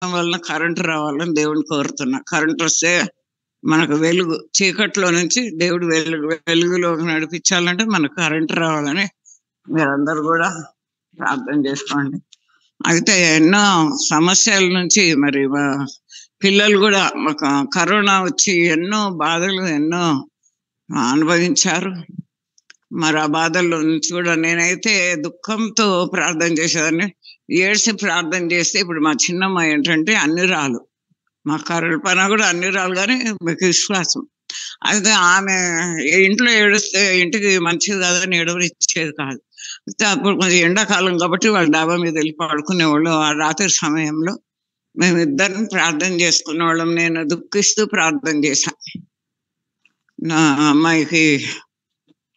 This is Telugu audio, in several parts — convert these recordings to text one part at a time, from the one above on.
వలన కరెంట్ రావాలని దేవుడిని కోరుతున్నా. కరెంట్ వస్తే మనకు వెలుగు, చీకట్లో నుంచి దేవుడు వెలుగులోకి నడిపించాలంటే మనకు కరెంట్ రావాలని మీరందరూ కూడా ప్రార్థన చేసుకోండి. అయితే ఎన్నో సమస్యల నుంచి మరి పిల్లలు కూడా కరోనా వచ్చి ఎన్నో బాధలు ఎన్నో అనుభవించారు. మరి ఆ బాధల్లో నుంచి కూడా నేనైతే దుఃఖంతో ప్రార్థన చేసేదాన్ని. ఏడ్చి ప్రార్థన చేస్తే ఇప్పుడు మా చిన్నమ్మ ఏంటంటే అన్ని రాలు, మా కరుపన కూడా అన్ని రాలు, కానీ మీకు విశ్వాసం. అయితే ఆమె ఇంట్లో ఏడుస్తే ఇంటికి మంచిది కాదని ఏడవనిచ్చేది కాదు. అయితే అప్పుడు కొంచెం ఎండాకాలం కాబట్టి వాళ్ళు డాబా మీద వెళ్ళి పడుకునేవాళ్ళు. ఆ రాత్రి సమయంలో మేమిద్దరం ప్రార్థన చేసుకునే వాళ్ళం. నేను దుఃఖిస్తూ ప్రార్థన చేశాను, నా అమ్మాయికి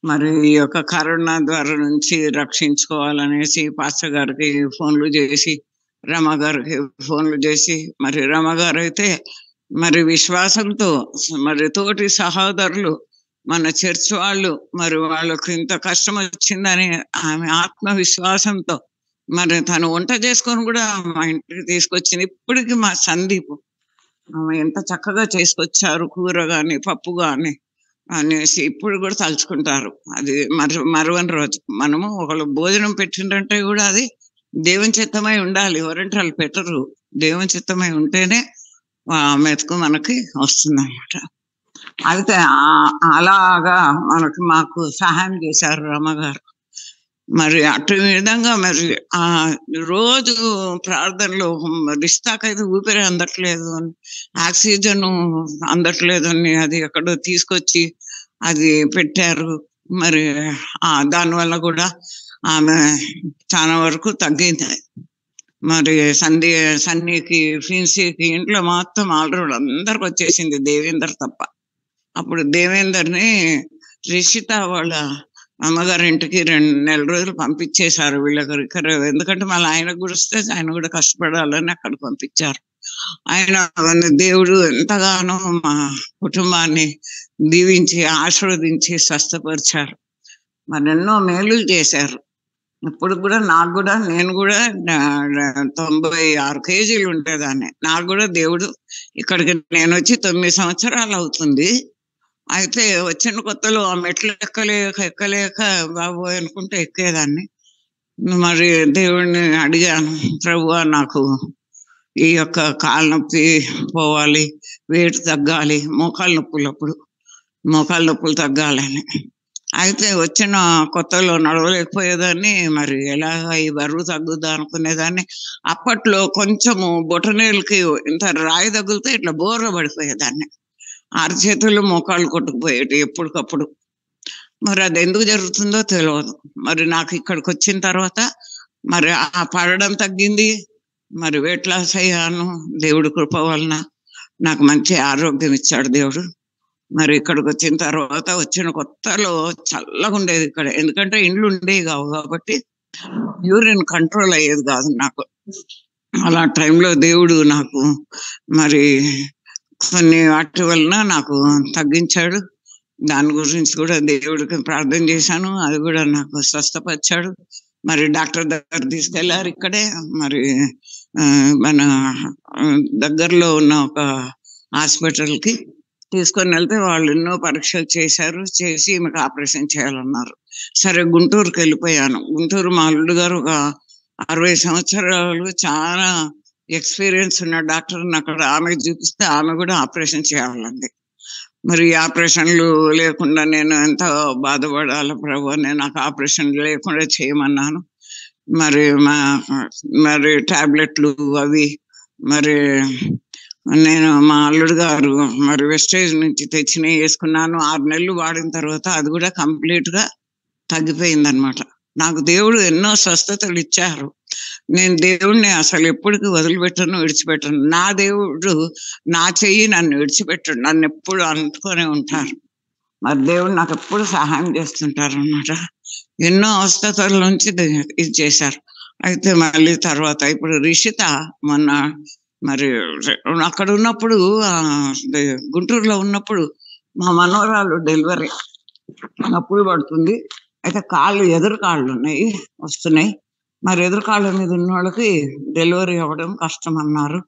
మరి ఈ యొక్క కరోనా ద్వారా నుంచి రక్షించుకోవాలనేసి పాస్టర్ గారికి ఫోన్లు చేసి, రమ గారికి ఫోన్లు చేసి, మరి రమ గారు అయితే మరి విశ్వాసంతో మరి తోటి సహోదరులు మన చర్చ్ వాళ్ళు మరి వాళ్ళకు ఇంత కష్టం వచ్చిందని ఆమె ఆత్మవిశ్వాసంతో మరి తను వంట చేసుకొని కూడా మా ఇంటికి తీసుకొచ్చింది. ఇప్పటికి మా సందీప్ ఆమె ఎంత చక్కగా చేసుకొచ్చారు, కూర కానీ పప్పు కానీ అనేసి ఇప్పుడు కూడా తలుచుకుంటారు. అది మరువని రోజు. మనము ఒకళ్ళు భోజనం పెట్టిందంటే కూడా అది దేవుని చిత్తమై ఉండాలి. ఎవరంటే వాళ్ళు పెట్టరు, దేవుని చిత్తమై ఉంటేనే మెతుకు మనకి వస్తుంది అన్నమాట. అయితే అలాగా మాకు సహాయం చేశారు రమ్మగారు. మరి అటు విధంగా మరి రోజు ప్రార్థనలో రిస్తాకైతే ఊపిరి అందట్లేదు అని, ఆక్సిజన్ అందట్లేదు అని అది ఎక్కడో తీసుకొచ్చి అది పెట్టారు. మరి దానివల్ల కూడా ఆమె చాలా వరకు తగ్గింది. మరి సన్నీకి ఫిన్సీకి ఇంట్లో మొత్తం ఆల్రెడీ అందరికి వచ్చేసింది, దేవేందర్ తప్ప. అప్పుడు దేవేందర్ని రిషిత వాళ్ళ అమ్మగారి ఇంటికి 2 నెలల రోజులు పంపించేశారు వీళ్ళకి. ఎందుకంటే మళ్ళీ ఆయనకు కూడా వస్తే ఆయన కూడా కష్టపడాలని అక్కడ పంపించారు. ఆయన దేవుడు ఎంతగానో మా కుటుంబాన్ని దీవించి ఆశీర్వదించి స్వస్థపరిచారు. మరి ఎన్నో మేలు చేశారు. ఇప్పుడు కూడా నేను కూడా 96 కేజీలు ఉండేదాన్ని. నాకు కూడా దేవుడు ఇక్కడికి నేను వచ్చి 9 సంవత్సరాలు అవుతుంది. అయితే వచ్చిన కొత్తలో ఆ మెట్లు ఎక్కలేక బాబోయ్ అనుకుంటే ఎక్కేదాన్ని. మరి దేవుడిని అడిగాను, ప్రభువా నాకు ఈ యొక్క కాళ్ళ నొప్పి పోవాలి, వెయిట్ తగ్గాలి, మోకాళ్ళ నొప్పులు తగ్గాలని. అయితే వచ్చిన కొత్తలో నడవలేకపోయేదాన్ని. మరి ఎలాగ ఈ బరువు తగ్గుద్దా అనుకునేదాన్ని. అప్పట్లో కొంచెము బొటనేలకి ఇంత రాయి తగిలితే ఇట్లా బోర్ర పడిపోయేదాన్ని. అరచేతులు మోకాళ్ళు కొట్టుకుపోయేటి ఎప్పటికప్పుడు. మరి అది ఎందుకు జరుగుతుందో తెలియదు. మరి నాకు ఇక్కడికి వచ్చిన తర్వాత మరి ఆ పడడం తగ్గింది. మరి వెయిట్ లాస్ అయ్యాను. దేవుడి కృప వలన నాకు మంచి ఆరోగ్యం ఇచ్చాడు దేవుడు. మరి ఇక్కడికి వచ్చిన తర్వాత వచ్చిన కొత్తలో చల్లగా ఉండేది ఇక్కడ. ఎందుకంటే ఇండ్లు ఉండేవి కావు కాబట్టి యూరిన్ కంట్రోల్ అయ్యేది కాదు నాకు. అలా టైంలో దేవుడు నాకు మరి కొన్ని వాటి వలన నాకు తగ్గించాడు. దాని గురించి కూడా దేవుడికి ప్రార్థన చేశాను. అది కూడా నాకు స్వస్థపరిచాడు. మరి డాక్టర్ దగ్గర తీసుకెళ్లారు. ఇక్కడే మరి మన దగ్గరలో ఉన్న ఒక హాస్పిటల్కి తీసుకొని వెళ్తే వాళ్ళు ఎన్నో పరీక్షలు చేసి మీకు ఆపరేషన్ చేయాలన్నారు. సరే గుంటూరుకి వెళ్ళిపోయాను. గుంటూరు మా అల్లుడు గారు ఒక 60 సంవత్సరాలు చాలా ఎక్స్పీరియన్స్ ఉన్న డాక్టర్ని అక్కడ ఆమెకు చూపిస్తే ఆమె కూడా ఆపరేషన్ చేయాలండి. మరి ఆపరేషన్లు లేకుండా నేను ఎంత బాధపడాలి ప్రభు, నేను నాకు ఆపరేషన్ లేకుండా చేయమన్నాను. మరి టాబ్లెట్లు అవి మరి నేను మా అల్లుడు గారు మరి వెస్టేజ్ నుంచి తెచ్చినవి వేసుకున్నాను. 6 నెలలు వాడిన తర్వాత అది కూడా కంప్లీట్ గా తగ్గిపోయింది అనమాట. నాకు దేవుడు ఎన్నో స్వస్థతలు ఇచ్చారు. నేను దేవుడిని అసలు ఎప్పటికీ విడిచిపెట్టను. నా దేవుడు నా చెయ్యి నన్ను విడిచిపెట్టడు, నన్ను ఎప్పుడు అంటుకొని ఉంటారు. మరి దేవుడు నాకు ఎప్పుడు సహాయం చేస్తుంటారు అన్నమాట. ఎన్నో అవస్థతల నుంచి ఇది చేశారు. అయితే మళ్ళీ తర్వాత ఇప్పుడు రిషిత మొన్న మరి అక్కడ ఉన్నప్పుడు గుంటూరులో ఉన్నప్పుడు మా మనవరాలు డెలివరీ నొప్పులు పడుతుంది. అయితే ఎదురు కాళ్ళు వస్తున్నాయి. మరి ఎదురు కాళ్ళ మీద ఉన్న వాళ్ళకి డెలివరీ అవ్వడం కష్టం అన్నారు.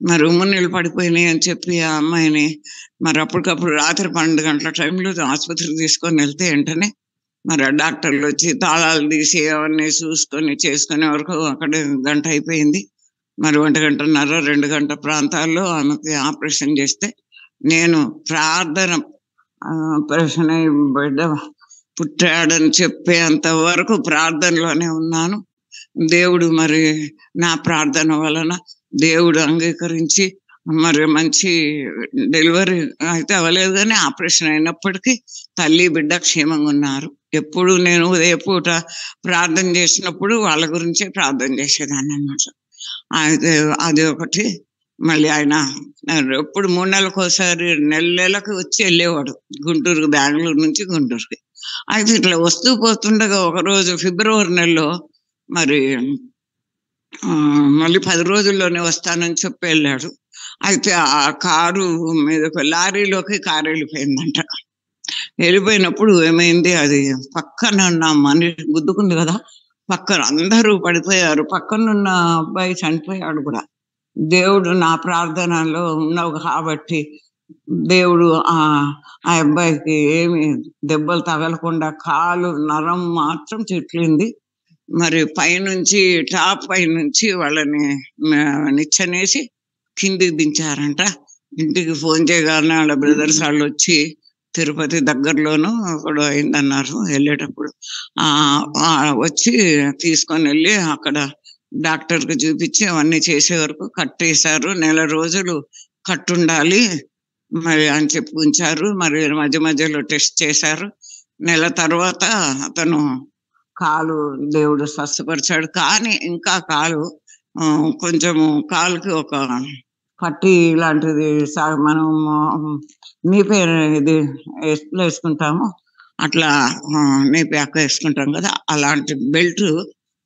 మరి ఉమ్ము నీళ్ళు పడిపోయినాయి అని చెప్పి ఆ అమ్మాయిని మరి అప్పటికప్పుడు రాత్రి 12 గంటల టైంలో ఆసుపత్రికి తీసుకొని వెళ్తే వెంటనే మరి ఆ డాక్టర్లు వచ్చి తాళాలు తీసి అవన్నీ చూసుకొని చేసుకునే వరకు అక్కడే గంట అయిపోయింది. మరి 1 గంటన్నర 2 గంటల ప్రాంతాల్లో ఆమెకి ఆపరేషన్ చేస్తే నేను ప్రార్థన ఆపరేషన్ అయి బిడ్డ పుట్టాడని చెప్పేంత వరకు ప్రార్థనలోనే ఉన్నాను. దేవుడు మరి నా ప్రార్థన వలన దేవుడు అంగీకరించి మరి మంచి డెలివరీ అయితే అవ్వలేదు కానీ ఆపరేషన్ అయినప్పటికీ తల్లి బిడ్డ క్షేమంగా ఉన్నారు. ఎప్పుడు నేను ఉదయపూట ప్రార్థన చేసినప్పుడు వాళ్ళ గురించే ప్రార్థన చేసేదాన్ని అన్నమాట. అయితే అది ఒకటి. మళ్ళీ ఆయన ఎప్పుడు 3 నెలలకు ఒకసారి నెల నెలకు వచ్చి వెళ్ళేవాడు గుంటూరుకి, బెంగళూరు నుంచి గుంటూరుకి. అయితే ఇట్లా వస్తూ పోతుండగా ఒకరోజు ఫిబ్రవరి నెలలో మరి మళ్ళీ 10 రోజుల్లోనే వస్తానని చెప్పి వెళ్ళాడు. అయితే ఆ కారు మీద లారీలోకి కారు వెళ్ళిపోయిందంట. వెళ్ళిపోయినప్పుడు ఏమైంది, అది పక్కన ఉన్న మనిషి గుద్దుకుంది కదా, పక్కన అందరూ పడిపోయారు. పక్కనున్న అబ్బాయి చనిపోయాడు కూడా. దేవుడు నా ప్రార్థనలో ఉన్నావు కాబట్టి దేవుడు ఆ అబ్బాయికి ఏమి దెబ్బలు తగలకుండా కాలు నరం మాత్రం చిట్లింది. మరి పైనుంచి టాప్ పైనుంచి వాళ్ళని నిచ్చెనేసి కిందికి దించారంట. ఇంటికి ఫోన్ చేయగానే వాళ్ళ బ్రదర్స్ వాళ్ళు వచ్చి తిరుపతి దగ్గరలోనూ కూడా అయిందన్నారు. వెళ్ళేటప్పుడు వచ్చి తీసుకొని వెళ్ళి అక్కడ డాక్టర్కి చూపించి అవన్నీ చేసే వరకు కట్టేశారు. 1 నెల రోజులు కట్టుండాలి మరి అని చెప్పి ఉంచారు. మరి మధ్య మధ్యలో టెస్ట్ చేశారు. నెల తర్వాత అతను కాలు దేవుడు స్వస్థపరిచాడు. కానీ ఇంకా కాలు కొంచెము కాలుకి ఒక పట్టి లాంటిది మనం నీపే ఇది వేసుకుంటాము, అట్లా నీపేక వేసుకుంటాం కదా, అలాంటి బెల్ట్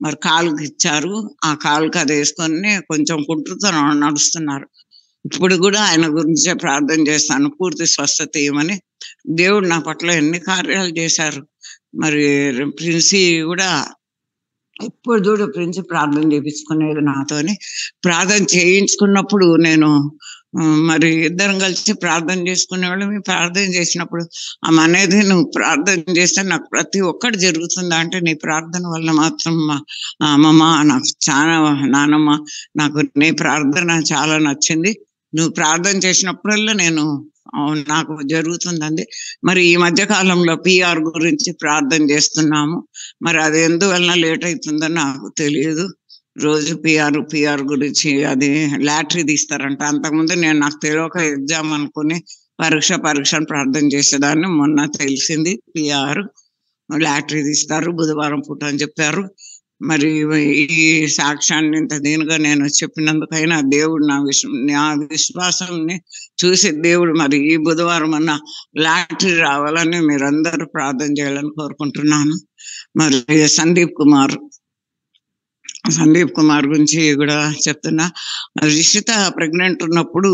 మరి కాలుకి ఇచ్చారు. ఆ కాలుకి అది వేసుకొని కొంచెం కుంటుతో నడుస్తున్నారు. ఇప్పుడు కూడా ఆయన గురించే ప్రార్థన చేస్తాను, పూర్తి స్వస్థత ఇవ్వమని. దేవుడు నా పట్ల ఎన్ని కార్యాలు చేశారు. మరి ప్రిన్సీ కూడా ఇప్పుడు చూడు, ప్రిన్సీ ప్రార్థన చేయించుకునేది నాతోని. ప్రార్థన చేయించుకున్నప్పుడు నేను మరి ఇద్దరం కలిసి ప్రార్థన చేసుకునేవాళ్ళు. మేము ప్రార్థన చేసినప్పుడు ఆమె అనేది, నువ్వు ప్రార్థన చేస్తే నాకు ప్రతి ఒక్కటి జరుగుతుందా అంటే, నీ ప్రార్థన వల్ల మాత్రం అమ్మమ్మ నాకు చాలా, నానమ్మ నాకు నీ ప్రార్థన చాలా నచ్చింది. నువ్వు ప్రార్థన చేసినప్పుడల్లా నేను నాకు జరుగుతుందండి. మరి ఈ మధ్య కాలంలో పిఆర్ గురించి ప్రార్థన చేస్తున్నాము. మరి అది ఎందువలన లేట్ అవుతుందో నాకు తెలియదు. రోజు పిఆర్ గురించి అది లాటరీ తీస్తారంట. అంతకుముందు నాకు తెలియక ఎగ్జామ్ అనుకుని పరీక్షను ప్రార్థన చేసేదాన్ని. మొన్న తెలిసింది పిఆర్ లాటరీ తీస్తారు బుధవారం పూట అని చెప్పారు. మరి ఈ సాక్ష్యాన్ని ఇంత దీనిగా నేను చెప్పినందుకైనా దేవుడు నా విశ్వాసాన్ని చూసి దేవుడు మరి ఈ బుధవారం అన్న లాటరీ రావాలని మీరందరూ ప్రార్థన చేయాలని కోరుకుంటున్నాను. మరి సందీప్ కుమార్ గురించి కూడా చెప్తున్నా. రిషిత ప్రెగ్నెంట్ ఉన్నప్పుడు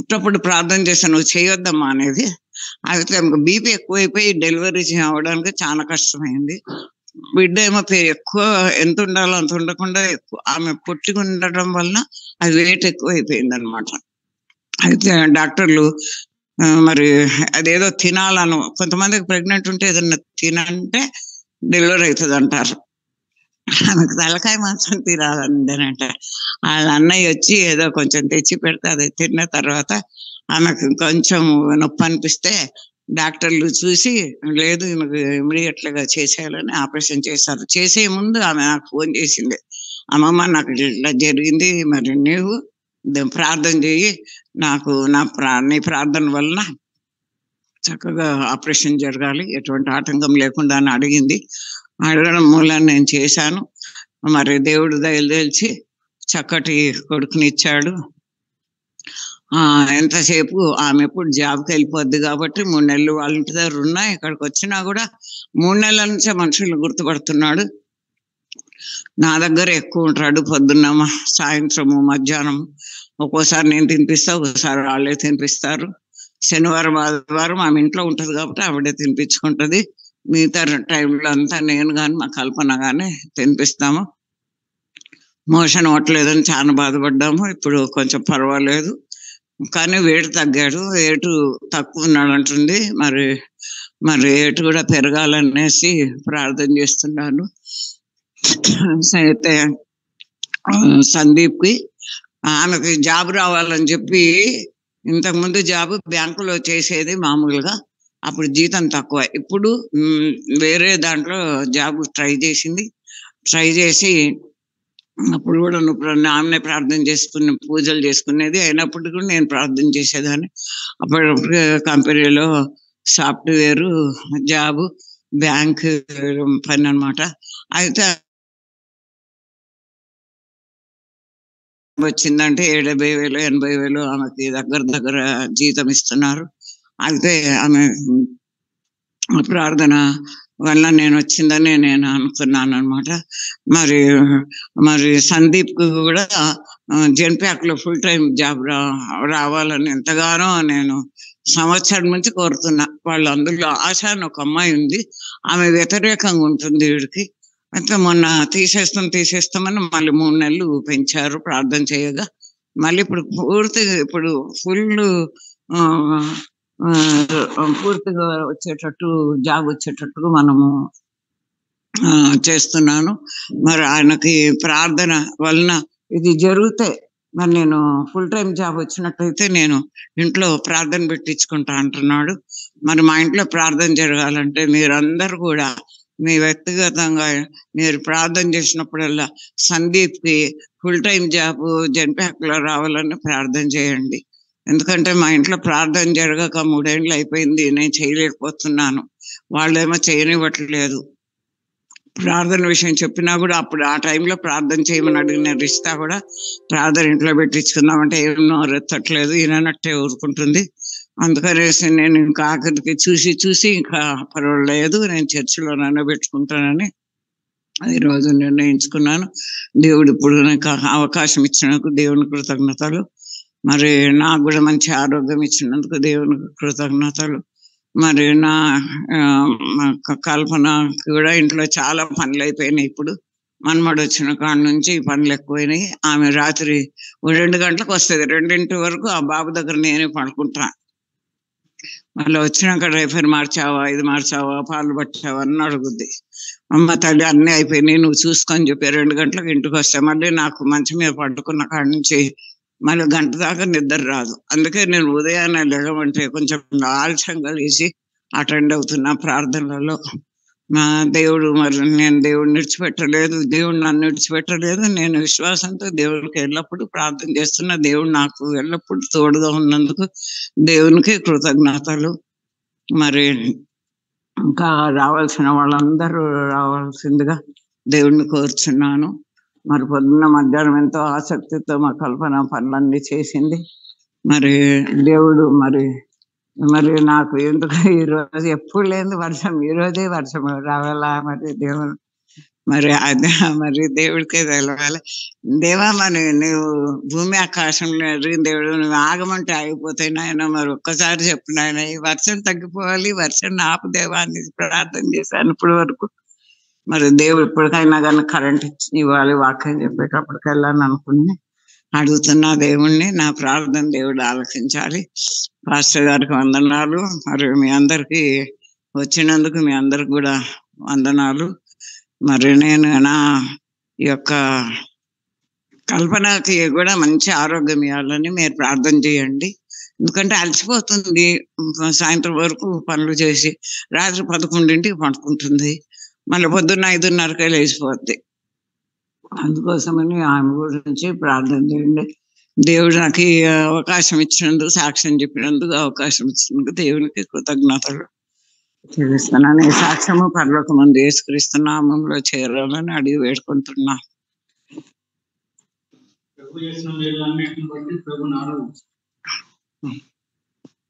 ఉట్టప్పుడు ప్రార్థన చేశాను, నువ్వు చేయొద్దమ్మా అనేది. అయితే బీపీ ఎక్కువైపోయి డెలివరీ అవడానికి చాలా కష్టమైంది. బిడ్డ ఏమో ఎక్కువ ఎంత ఉండాలో అంత ఉండకుండా ఆమె పొట్టిగా ఉండటం వలన అది వెయిట్ ఎక్కువ అయిపోయింది అనమాట. అయితే డాక్టర్లు మరి అదేదో తినాలను, కొంతమందికి ప్రెగ్నెంట్ ఉంటే ఏదన్నా తినంటే డెలివరీ అవుతుంది అంటారు. ఆమెకు తలకాయ మాంసం తినాలందనంట. వాళ్ళ అన్నయ్య వచ్చి ఏదో కొంచెం తెచ్చి పెడితే అది తిన్న తర్వాత ఆమెకు కొంచెం నొప్పి అనిపిస్తే డాక్టర్లు చూసి, లేదు ఈమెకు ఇమీడియట్గా చేసేయాలని ఆపరేషన్ చేశారు. చేసే ముందు ఆమె నాకు ఫోన్ చేసింది, అమ్మమ్మ నాకు ఇట్లా జరిగింది, మరి నీవు ప్రార్థన చేయి, నాకు నీ ప్రార్థన వలన చక్కగా ఆపరేషన్ జరగాలి, ఎటువంటి ఆటంకం లేకుండా అని అడిగింది. అడగడం మూలాన్ని నేను చేశాను. మరి దేవుడు దయచేసి చక్కటి కొడుకునిచ్చాడు. ఎంతసేపు ఆమె ఎప్పుడు జాబ్కి వెళ్ళిపోద్ది కాబట్టి 3 నెలలు వాళ్ళ ఇంటి దగ్గర ఉన్నా, ఇక్కడికి వచ్చినా కూడా 3 నెలల నుంచే మనుషులు గుర్తుపడుతున్నాడు. నా దగ్గర ఎక్కువ ఉంటాడు. పొద్దున్న, సాయంత్రము, మధ్యాహ్నం. ఒక్కోసారి నేను తినిపిస్తా, ఒక్కోసారి వాళ్ళే తినిపిస్తారు. శనివారం ఆదివారం ఆమె ఇంట్లో ఉంటుంది కాబట్టి ఆవిడే తినిపించుకుంటుంది. మిగతా టైంలో అంతా నేను కానీ మా కల్పన కానీ తినిపిస్తాము. మోషన్ అవ్వట్లేదని చాలా బాధపడ్డాము. ఇప్పుడు కొంచెం పర్వాలేదు. కానీ వెయిట్ తగ్గాడు. వెయిట్ తక్కువ ఉన్నాడంటుంది. మరి వెయిట్ కూడా పెరగాలనేసి ప్రార్థన చేస్తున్నాను. అయితే సందీప్‌కి ఆమెకి జాబ్ రావాలని చెప్పి ఇంతకుముందు జాబ్ బ్యాంకులో చేసేది మామూలుగా. అప్పుడు జీతం తక్కువ. ఇప్పుడు వేరే దాంట్లో జాబ్ ట్రై చేసింది. ట్రై చేసి అప్పుడు కూడా ఆమెనే ప్రార్థన చేసుకుని పూజలు చేసుకునేది. అయినప్పటికీ కూడా నేను ప్రార్థన చేసేదాన్ని. అప్పుడప్పుడు కంపెనీలో సాఫ్ట్‌వేర్ జాబ్, బ్యాంక్ పని అన్నమాట. అయితే వచ్చిందంటే 70,000, 80,000 ఆమెకి దగ్గర జీతం ఇస్తున్నారు. అయితే ఆమె ప్రార్థన వల్ల నేను వచ్చిందని నేను అనుకున్నాను అనమాట. మరి సందీప్‌కి కూడా జెన్‌ప్యాక్‌లో ఫుల్ టైమ్ జాబ్ రావాలని ఎంతగానో నేను సంవత్సరం నుంచి కోరుతున్నా. వాళ్ళు అందులో ఆశ అని ఒక అమ్మాయి ఉంది. ఆమె వ్యతిరేకంగా ఉంటుంది వీడికి. అయితే మొన్న తీసేస్తామని మళ్ళీ 3 నెలలు పెంచారు ప్రార్థన చేయగా. మళ్ళీ ఇప్పుడు పూర్తిగా ఇప్పుడు ఫుల్లు పూర్తిగా వచ్చేటట్టు జాబ్ వచ్చేటట్టుగా మనము చేస్తున్నాను. మరి ఆయనకి ప్రార్థన వలన ఇది జరిగితే మరి నేను ఫుల్ టైమ్ జాబ్ వచ్చినట్టయితే నేను ఇంట్లో ప్రార్థన పెట్టించుకుంటా అంటున్నాడు. మరి మా ఇంట్లో ప్రార్థన జరగాలంటే మీరందరూ కూడా మీ వ్యక్తిగతంగా మీరు ప్రార్థన చేసినప్పుడల్లా సందీప్‌కి ఫుల్ టైమ్ జాబ్ జెన్‌ప్యాక్‌లో రావాలని ప్రార్థన చేయండి. ఎందుకంటే మా ఇంట్లో ప్రార్థన జరగక 3 ఏళ్ళు అయిపోయింది. నేను చేయలేకపోతున్నాను. వాళ్ళేమో చేయనివ్వట్లేదు. ప్రార్థన విషయం చెప్పినా కూడా అప్పుడు ఆ టైంలో ప్రార్థన చేయమని అడిగిన రిషిత కూడా ప్రార్థన ఇంట్లో పెట్టించుకుందామంటే ఏం నోరెత్తట్లేదు. ఈయననట్టే ఊరుకుంటుంది. అందుకనేసి నేను ఇంకా ఆఖరికి చూసి ఇంకా పర్వాలేదు నేను చర్చిలోనైనా పెట్టుకుంటానని ఈరోజు నిర్ణయించుకున్నాను. దేవుడు ఇప్పుడు నాకు అవకాశం ఇచ్చినందుకు దేవునికి కృతజ్ఞతలు. మరి నాకు కూడా మంచి ఆరోగ్యం ఇచ్చినందుకు దేవునికి కృతజ్ఞతలు. మరి నా కల్పనకి కూడా ఇంట్లో చాలా పనులు అయిపోయినాయి. ఇప్పుడు మనమడు వచ్చిన కాడ నుంచి పనులు ఎక్కువైనాయి. ఆమె రాత్రి 2 గంటలకు వస్తుంది. 2 వరకు ఆ బాబు దగ్గర నేనే పడుకుంటా. మళ్ళీ వచ్చినాక రేఫర్ మార్చావా, ఇది మార్చావా, పాలు పట్టావా అని అడుగుద్ది. అమ్మ తల్లి అన్నీ అయిపోయినాయి నువ్వు చూసుకొని చెప్పి 2 గంటలకు ఇంటికి వస్తే మళ్ళీ నాకు మంచం మీద పడుకున్న కాడ నుంచి మళ్ళీ గంట దాకా నిద్ర రాదు. అందుకే నేను ఉదయాన్నే లేగమంటే కొంచెం ఆలస్యంగా లేచి అటెండ్ అవుతున్నా ప్రార్థనలలో. నా దేవుడు మరి నేను దేవుడిని విడిచిపెట్టలేదు, దేవుడు నన్ను విడిచిపెట్టలేదు. నేను విశ్వాసంతో దేవుడికి ఎల్లప్పుడూ ప్రార్థన చేస్తున్నా. దేవుడు నాకు ఎల్లప్పుడూ తోడుగా ఉన్నందుకు దేవునికి కృతజ్ఞతలు. మరి ఇంకా రావాల్సిన వాళ్ళందరూ రావాల్సిందిగా దేవుడిని కోరుచున్నాను. మరి పొద్దున్న మధ్యాహ్నం ఎంతో ఆసక్తితో మా కల్పన పనులన్నీ చేసింది. మరి దేవుడు మరి నాకు ఎందుకు ఈరోజు ఎప్పుడు లేని వర్షం ఈరోజే వర్షం రావాలా మరి దేవుడు మరి అదే మరి దేవుడికే తెలవాలి. దేవా మరి నువ్వు భూమి ఆకాశంలో ఎదిగిన దేవుడు, నువ్వు ఆగమంటే ఆగిపోతాయి నాయన. మరి ఒక్కసారి చెప్పు నాయన, ఈ వర్షం తగ్గిపోవాలి, వర్షం ఆపు దేవా అని ప్రార్థన చేశాను ఇప్పటి వరకు. మరి దేవుడు ఇప్పటికైనా కానీ కరెంట్ ఇవ్వాలి వాక్యం చెప్పేటప్పటికెళ్ళాను అనుకుని అడుగుతున్నా దేవుణ్ణి. నా ప్రార్థన దేవుడు ఆలకించాలి. పాస్టర్ గారికి వందనాలు. మరి మీ అందరికీ వచ్చినందుకు మీ అందరికి కూడా వందనాలు. మరి నేను నా యొక్క కల్పనకి కూడా మంచి ఆరోగ్యం ఇవ్వాలని మీరు ప్రార్థన చేయండి. ఎందుకంటే అలసిపోతుంది. సాయంత్రం వరకు పనులు చేసి రాత్రి 11ంటికి పడుకుంటుంది. మళ్ళీ పొద్దున్న 5:30కే లేచిపోద్ది. అందుకోసమని ఆమె గురించి ప్రార్థన చేయండి. దేవుడు నాకు ఈ అవకాశం ఇచ్చినందుకు, సాక్ష్యం చెప్పినందుకు, అవకాశం ఇచ్చినందుకు దేవునికి కృతజ్ఞతలు తెలుస్తున్నాను. ఈ సాక్ష్యము పరలోకమందు యేసుక్రీస్తు నామములో చేరాలని అడిగి వేడుకుంటున్నా.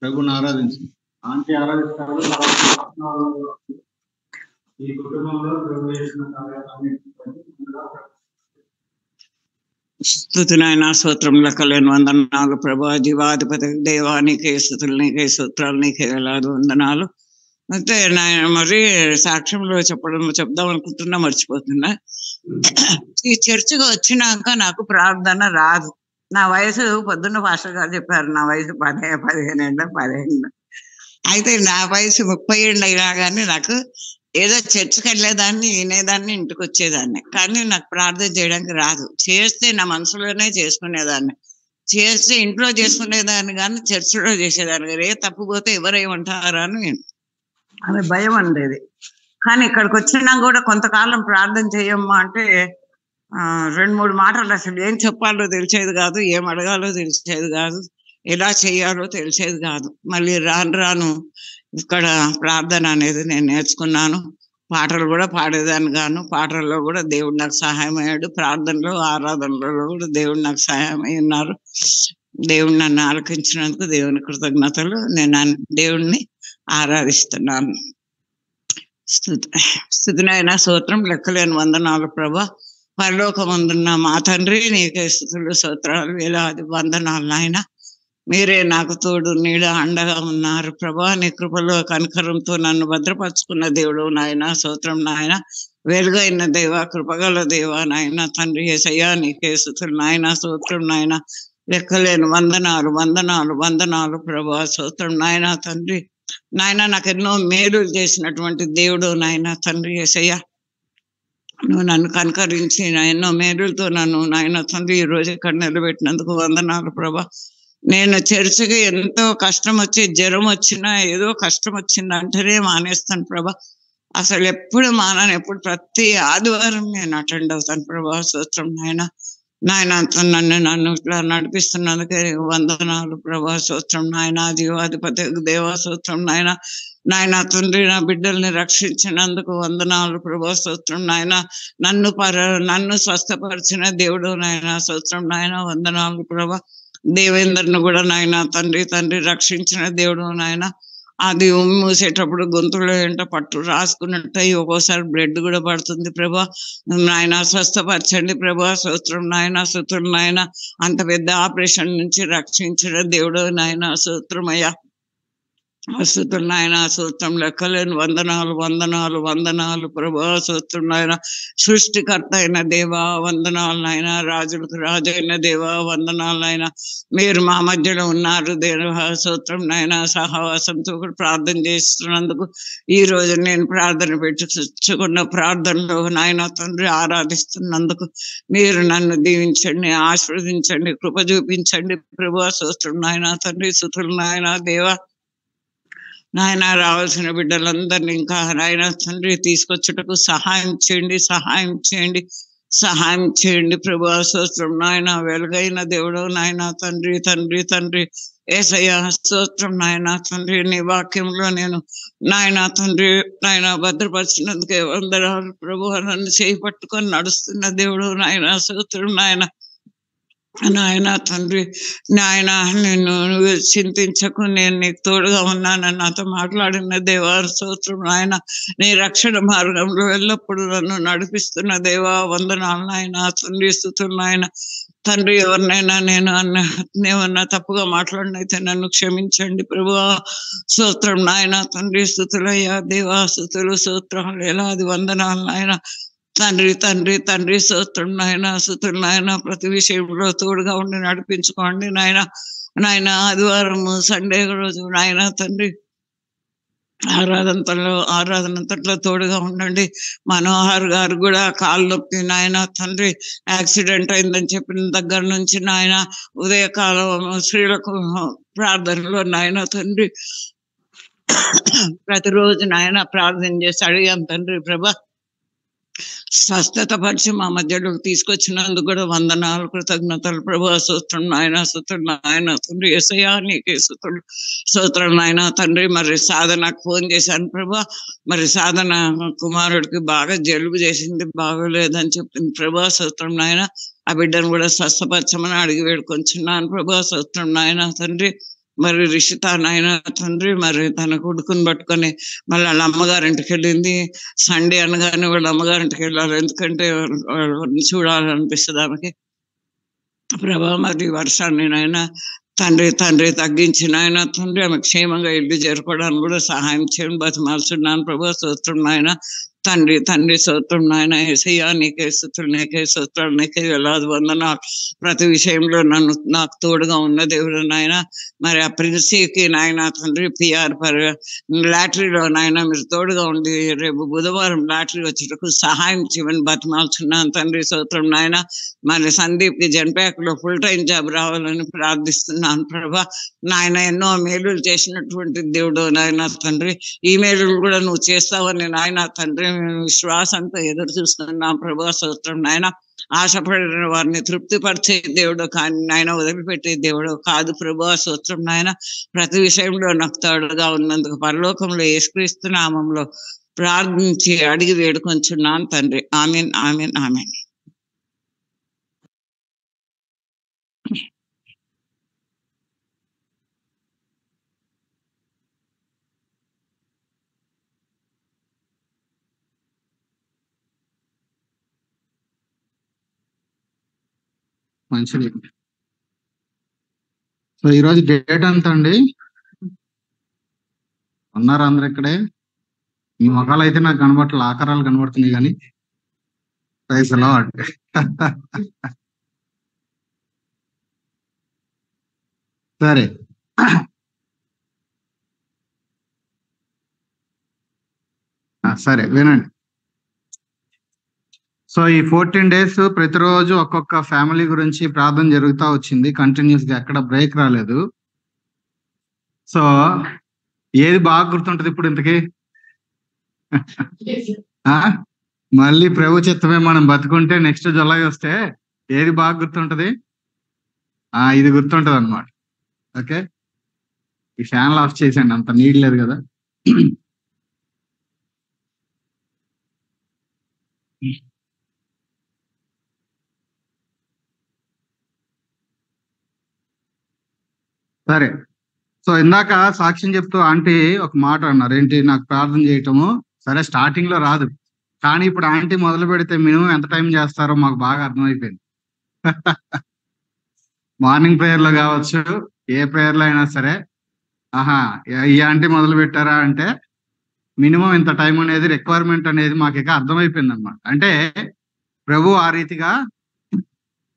ప్రభుని ఆరాధించు. ఆంటీ ఆరాధిస్తారు. ఈ కుటుంబంలో ప్రభు చేసిన కార్యాలన్నీ స్తుతినైనా స్తోత్రములు కలేని వందనాలు ప్రభా. జీవాధిపతి దేవా నీకే స్తుతులు, నీకే స్తోత్రాలు, నీకే వేలాది వందనాలు. అయితే మరి సాక్ష్యంలో చెప్దాం అనుకుంటున్నా, మర్చిపోతున్నా. ఈ చర్చికి వచ్చినాక నాకు ప్రార్థన రాదు. నా వయసు పొద్దున్న పాస్టర్ గారు చెప్పారు, నా వయసు 15 ఏళ్ళ 15. అయితే నా వయసు 30 ఏళ్ళు అయినా కానీ నాకు ఏదో చర్చికి వెళ్ళేదాన్ని, వినేదాన్ని, ఇంటికి వచ్చేదాన్ని. కానీ నాకు ప్రార్థన చేయడానికి రాదు. చేస్తే నా మనసులోనే చేసుకునేదాన్ని. చేస్తే ఇంట్లో చేసుకునేదాన్ని కానీ చర్చిలో చేసేదాన్ని కాదు. తప్పు పోతే ఎవరేమంటారా అని ఆమె భయం ఉండేది. కానీ ఇక్కడికి వచ్చినా కూడా కొంతకాలం ప్రార్థన చేయమ్మా అంటే 2-3 మాటలు అసలు ఏం చెప్పాలో తెలిసేది కాదు, ఏం అడగాలో తెలిసేది కాదు, ఎలా చేయాలో తెలిసేది కాదు. మళ్ళీ రాను రాను ఇక్కడ ప్రార్థన అనేది నేను నేర్చుకున్నాను. పాటలు కూడా పాడేదాన్ని గాను. పాటల్లో కూడా దేవుడు నాకు సహాయం అయ్యాడు. ప్రార్థనలో, ఆరాధనలలో కూడా దేవుడు నాకు సహాయం అయి ఉన్నారు. దేవుడు నన్ను ఆలకించినందుకు దేవుని కృతజ్ఞతలు. నేను దేవుణ్ణి ఆరాధిస్తున్నాను. స్తుతినైనా స్తోత్రం, లెక్కలేని వందనాలు ప్రభా. పరలోకమందున్న మా తండ్రి, నీకే స్తుతులు స్తోత్రాలు, వేలాది వందనాలు నాయన. మీరే నాకు తోడు నీడ అండగా ఉన్నారు ప్రభా. నీ కృపలో కనికరంతో నన్ను భద్రపరుచుకున్న దేవుడు నాయన. స్తోత్రం నాయన. వెలుగైన దేవ, కృపగల దేవ నాయన తండ్రి యేసయ్యా, నీకే స్తుతులు నాయన. స్తోత్రం నాయన. లెక్కలేని వందనాలు వందనాలు వందనాలు ప్రభా. స్తోత్రం నాయన తండ్రి. నాయన నాకు ఎన్నో మేలులు చేసినటువంటి దేవుడు నాయన తండ్రి యేసయ్యా. నువ్వు నన్ను కనకరించి ఎన్నో మేలులతో నన్ను నాయన తండ్రి ఈ రోజు ఇక్కడ నిలబెట్టినందుకు వందనాలు ప్రభా. నేను చర్చికి ఎంతో కష్టం వచ్చి, జ్వరం వచ్చినా, ఏదో కష్టం వచ్చిందంటేనే మానేస్తాను ప్రభా. అసలు ఎప్పుడు మానను. ఎప్పుడు ప్రతి ఆదివారం నేను అటెండ్ అవుతాను ప్రభా. స్తోత్రం నాయన. నాయన నన్ను ఇట్లా నడిపిస్తున్నందుకే వందనాలు ప్రభా. స్తోత్రం నాయన. జీవాధిపతి దేవా స్తోత్రం నాయన. నాయన తండ్రి, నా బిడ్డల్ని రక్షించినందుకు వందనాలు ప్రభా. స్తోత్రం నాయన. నన్ను స్వస్థపరిచిన దేవుడు నాయన. స్తోత్రం నాయన. వందనాలు ప్రభా. దేవేందర్ను కూడా నాయన తండ్రి రక్షించిన దేవుడు నాయన. అది మూసేటప్పుడు గొంతులో ఏంటో పట్టు రాసుకున్నట్టు ఒక్కోసారి బ్లడ్ కూడా పడుతుంది ప్రభా. నాయన స్వస్థపరచండి ప్రభా. స్తోత్రం నాయన. స్తోత్రం నాయన. అంత పెద్ద ఆపరేషన్ నుంచి రక్షించిన దేవుడు నాయన. స్తోత్రమయ్యా. స్తోత్రం నాయన. స్తోత్రం లెక్కలేని వందనాలు వందనాలు వందనాలు ప్రభా. స్తోత్రం నాయన. సృష్టికర్త అయిన దేవా వందనాలు నాయన. రాజులకు రాజు అయిన దేవా వందనాలు నాయన. మీరు మా మధ్యలో ఉన్నారు దేవా. స్తోత్రం నాయన. సహవాసంతో కూడా ప్రార్థన చేస్తున్నందుకు, ఈ రోజు నేను ప్రార్థన పెట్టుకున్న ప్రార్థనలో నాయన తండ్రి ఆరాధిస్తున్నందుకు మీరు నన్ను దీవించండి, ఆశీర్వదించండి, కృప చూపించండి ప్రభా. స్తోత్రం నాయన తండ్రి. స్తుతులు నాయన దేవా. నాయన రావాల్సిన బిడ్డలందరినీ ఇంకా నాయన తండ్రి తీసుకొచ్చుటకు సహాయం చేయండి ప్రభా. స్తోత్రం నాయన. వెలుగైన దేవుడు నాయన తండ్రి యేసయ్యా. స్తోత్రం నాయన తండ్రి. నీ వాక్యంలో నేను నాయన తండ్రి నాయన భద్రపరిచినందుకే వందనాలు ప్రభు. నన్ను చేయి పట్టుకొని నడుస్తున్న దేవుడు నాయన. స్తోత్రం నాయన. నాయన తండ్రి నాయన, నిన్ను చింతించకు, నేను నీకు తోడుగా ఉన్నానని నాతో మాట్లాడిన దేవా. స్తోత్రం నాయన. నీ రక్షణ మార్గంలో ఎల్లప్పుడూ నన్ను నడిపిస్తున్న దేవా వందనాలు నాయన తండ్రి. స్తుతులు నాయన తండ్రి. ఎవరినైనా నేను ఏమన్నా తప్పుగా మాట్లాడినైతే నన్ను క్షమించండి ప్రభువా. స్తోత్రం నాయన తండ్రి. స్తుతులయ్యా దేవా. స్తుతులు స్తోత్రాలు ఎలాది వందనాలు నాయన తండ్రి. స్తోత్రం నాయన. స్తుతులు నాయన. ప్రతి విషయంలో తోడుగా ఉండి నడిపించుకోండి నాయన. ఆదివారం సండే రోజు నాయన తండ్రి ఆరాధనంతట్లో తోడుగా ఉండండి. మనోహర్ గారు కూడా కాళ్ళు నొప్పి నాయన తండ్రి యాక్సిడెంట్ అయిందని చెప్పిన దగ్గర నుంచి నాయన ఉదయకాలం స్త్రీలకు ప్రార్థనలో నాయన తండ్రి ప్రతిరోజు నాయన ప్రార్థన చేసి అడిగాం తండ్రి ప్రభా. స్వస్థత పరిచి మా మధ్యలో తీసుకొచ్చినందుకు కూడా వందనాలు, కృతజ్ఞతలు ప్రభా. స్తోత్రం నాయన. స్తోత్రం నాయన తండ్రి. యేసయ్యా నీకే స్తోత్రం. స్తోత్రం నాయన తండ్రి. మరి సాధనకు ఫోన్ చేశాను ప్రభా. మరి సాధన కుమారుడికి బాగా జలుబు చేసింది, బాగోలేదని చెప్పింది ప్రభా. స్తోత్రం నాయన. ఆ బిడ్డను కూడా స్వస్థపరచమని అడిగి వేడుకొంచున్నాను ప్రభా. స్తోత్రం నాయన తండ్రి. మరి రిషిత నాయన తండ్రి మరి తన కొడుకుని పట్టుకొని మళ్ళీ వాళ్ళ అమ్మగారింటికి వెళ్ళింది. సండే అనగానే వాళ్ళ అమ్మగారింటికి వెళ్ళాలి, ఎందుకంటే చూడాలనిపిస్తుంది ఆమెకి ప్రభా. మరి వర్షాన్ని నాయన తండ్రి తగ్గించి నాయన తండ్రి ఆమె క్షేమంగా ఇల్లు చేరుకోవడానికి కూడా సహాయం చేయండి బతిమాల్చున్నాను ప్రభా. స్తోత్రం నాయన తండ్రి తండ్రి స్తోత్రం నాయన. యేసయ్యా నీకే స్తుతులు, నీకే స్తోత్రాలు, నీకే వేలాది వందనాలు. ప్రతి విషయంలో నాకు తోడుగా ఉన్న దేవుడు నాయన. మరి ఆ ప్రిన్సీకి నాయన తండ్రి పిఆర్ లాటరీలో నాయన మీరు తోడుగా ఉండి రేపు బుధవారం లాటరీ వచ్చేటప్పుడు సహాయం చేయమని బతిమాల్చున్నాను తండ్రి. స్తోత్రం నాయన. మరి సందీప్కి జన్పేకలో ఫుల్ టైం జాబ్ రావాలని ప్రార్థిస్తున్నాను ప్రభా. నాయన ఎన్నో మేలులు చేసినటువంటి దేవుడు నాయన తండ్రి. ఈ మేలులు కూడా నువ్వు చేస్తావని నాయన తండ్రి విశ్వాసంతో ఎదురు చూస్తున్నాం ప్రభా. స్తోత్రం నాయన. ఆశపడిన వారిని తృప్తిపరిచే దేవుడు కానీ నాయన వదిలిపెట్టే దేవుడు కాదు ప్రభా. స్తోత్రం నాయన. ప్రతి విషయంలో నాకు తోడుగా ఉన్నందుకు పరలోకంలో యేసుక్రీస్తు నామంలో ప్రార్థించి అడిగి వేడుకొంచున్నాను తండ్రి. ఆమేన్, ఆమేన్, ఆమేన్. మంచిది. సో ఈరోజు డేట్ ఎంత అండి? ఉన్నారు అందరు ఇక్కడే? మీ మొఖాలు అయితే నాకు కనబట్ల, ఆకారాలు కనబడుతున్నాయి కానీ. Praise the Lord. సరే, సరే వినండి. సో ఈ 14 days ప్రతిరోజు ఒక్కొక్క ఫ్యామిలీ గురించి ప్రార్థన జరుగుతూ వచ్చింది కంటిన్యూస్ గా, ఎక్కడ బ్రేక్ రాలేదు. సో ఏది బాగా గుర్తుంటది ఇప్పుడు ఇంతకి? మళ్ళీ ప్రభు చిత్తమే మనం బతుకుంటే నెక్స్ట్ జులై వస్తే ఏది బాగా గుర్తుంటది? ఇది గుర్తుంటది అనమాట. ఓకే, ఈ ఫ్యాన్లు ఆఫ్ చేసేయండి, అంత నీడ్ లేదు కదా. సరే, సో ఇందాక సాక్ష్యం చెప్తూ ఆంటీ ఒక మాట అన్నారు, ఏంటి? నాకు ప్రార్థన చేయటము సరే స్టార్టింగ్ లో రాదు, కానీ ఇప్పుడు ఆంటీ మొదలు పెడితే మినిమం ఎంత టైం చేస్తారో మాకు బాగా అర్థమైపోయింది. మార్నింగ్ ప్రేయర్ లో కావచ్చు, ఏ ప్రేయర్ లో అయినా సరే, ఈ ఆంటీ మొదలు పెట్టారా అంటే మినిమం ఇంత టైం అనేది రిక్వైర్మెంట్ అనేది మాకు ఇక అర్థమైపోయింది అనమాట. అంటే ప్రభు ఆ రీతిగా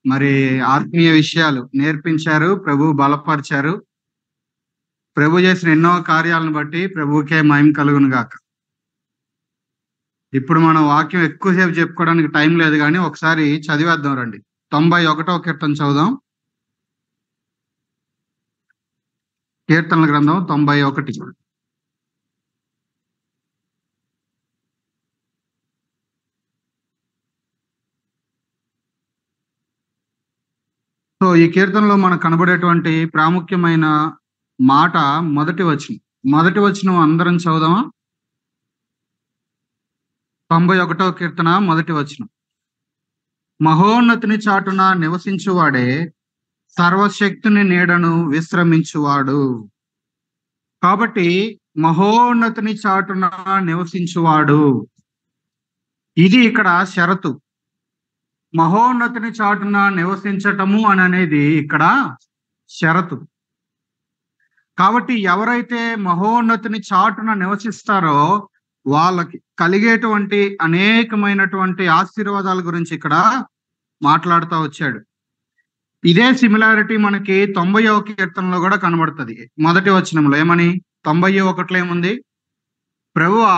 మరి ఆత్మీయ విషయాలు నేర్పించారు, ప్రభు బలపరిచారు. ప్రభు చేసిన ఎన్నో కార్యాలను బట్టి ప్రభువుకే మహిమ కలుగును గాక. ఇప్పుడు మనం వాక్యం ఎక్కువసేపు చెప్పుకోవడానికి టైం లేదు, కానీ ఒకసారి చదివేద్దాం రండి. 91వ కీర్తన చదువుదాం. కీర్తనల గ్రంథం 91. సో ఈ కీర్తనలో మనకు కనబడేటువంటి ప్రాముఖ్యమైన మాట మొదటి వచనం అందరం చదువుదామా? 91వ కీర్తన మొదటి వచనం. మహోన్నతిని చాటున నివసించువాడే సర్వశక్తుని నీడను విశ్రమించువాడు. కాబట్టి మహోన్నతిని చాటున నివసించువాడు, ఇది ఇక్కడ షరతు. మహోన్నతిని చాటున నివసించటము అని అనేది ఇక్కడ షరతు. కాబట్టి ఎవరైతే మహోన్నతిని చాటున నివసిస్తారో వాళ్ళకి కలిగేటువంటి అనేకమైనటువంటి ఆశీర్వాదాల గురించి ఇక్కడ మాట్లాడుతూ వచ్చాడు. ఇదే సిమిలారిటీ మనకి 90వ కీర్తనలో కూడా కనబడుతుంది. మొదటి వచనంలో ఏమని? 91లో ఏముంది? ప్రభువా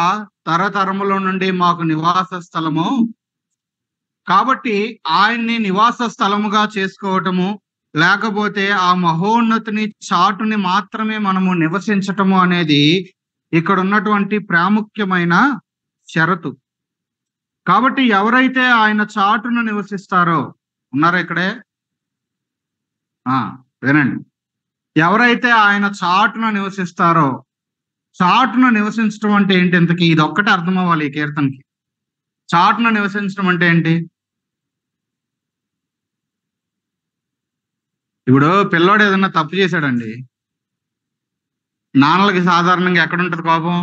తరతరముల నుండి మాకు నివాస స్థలము, కాబట్టి ఆయన్ని నివాస స్థలముగా చేసుకోవటము, లేకపోతే ఆ మహోన్నతిని చాటుని మాత్రమే మనము నివసించటము అనేది ఇక్కడ ఉన్నటువంటి ప్రాముఖ్యమైన షరతు. కాబట్టి ఎవరైతే ఆయన చాటును నివసిస్తారో, ఉన్నారా ఇక్కడే? వినండి. ఎవరైతే ఆయన చాటును నివసిస్తారో, చాటును నివసించడం అంటే ఏంటి? ఇంతకీ ఇది ఒక్కటే అర్థం అవ్వాలి ఈ కీర్తనకి. చాటును నివసించడం అంటే ఏంటి? ఇప్పుడు పిల్లోడు ఏదన్నా తప్పు చేశాడండి, నాన్నలకి సాధారణంగా ఎక్కడుంటది కోపం?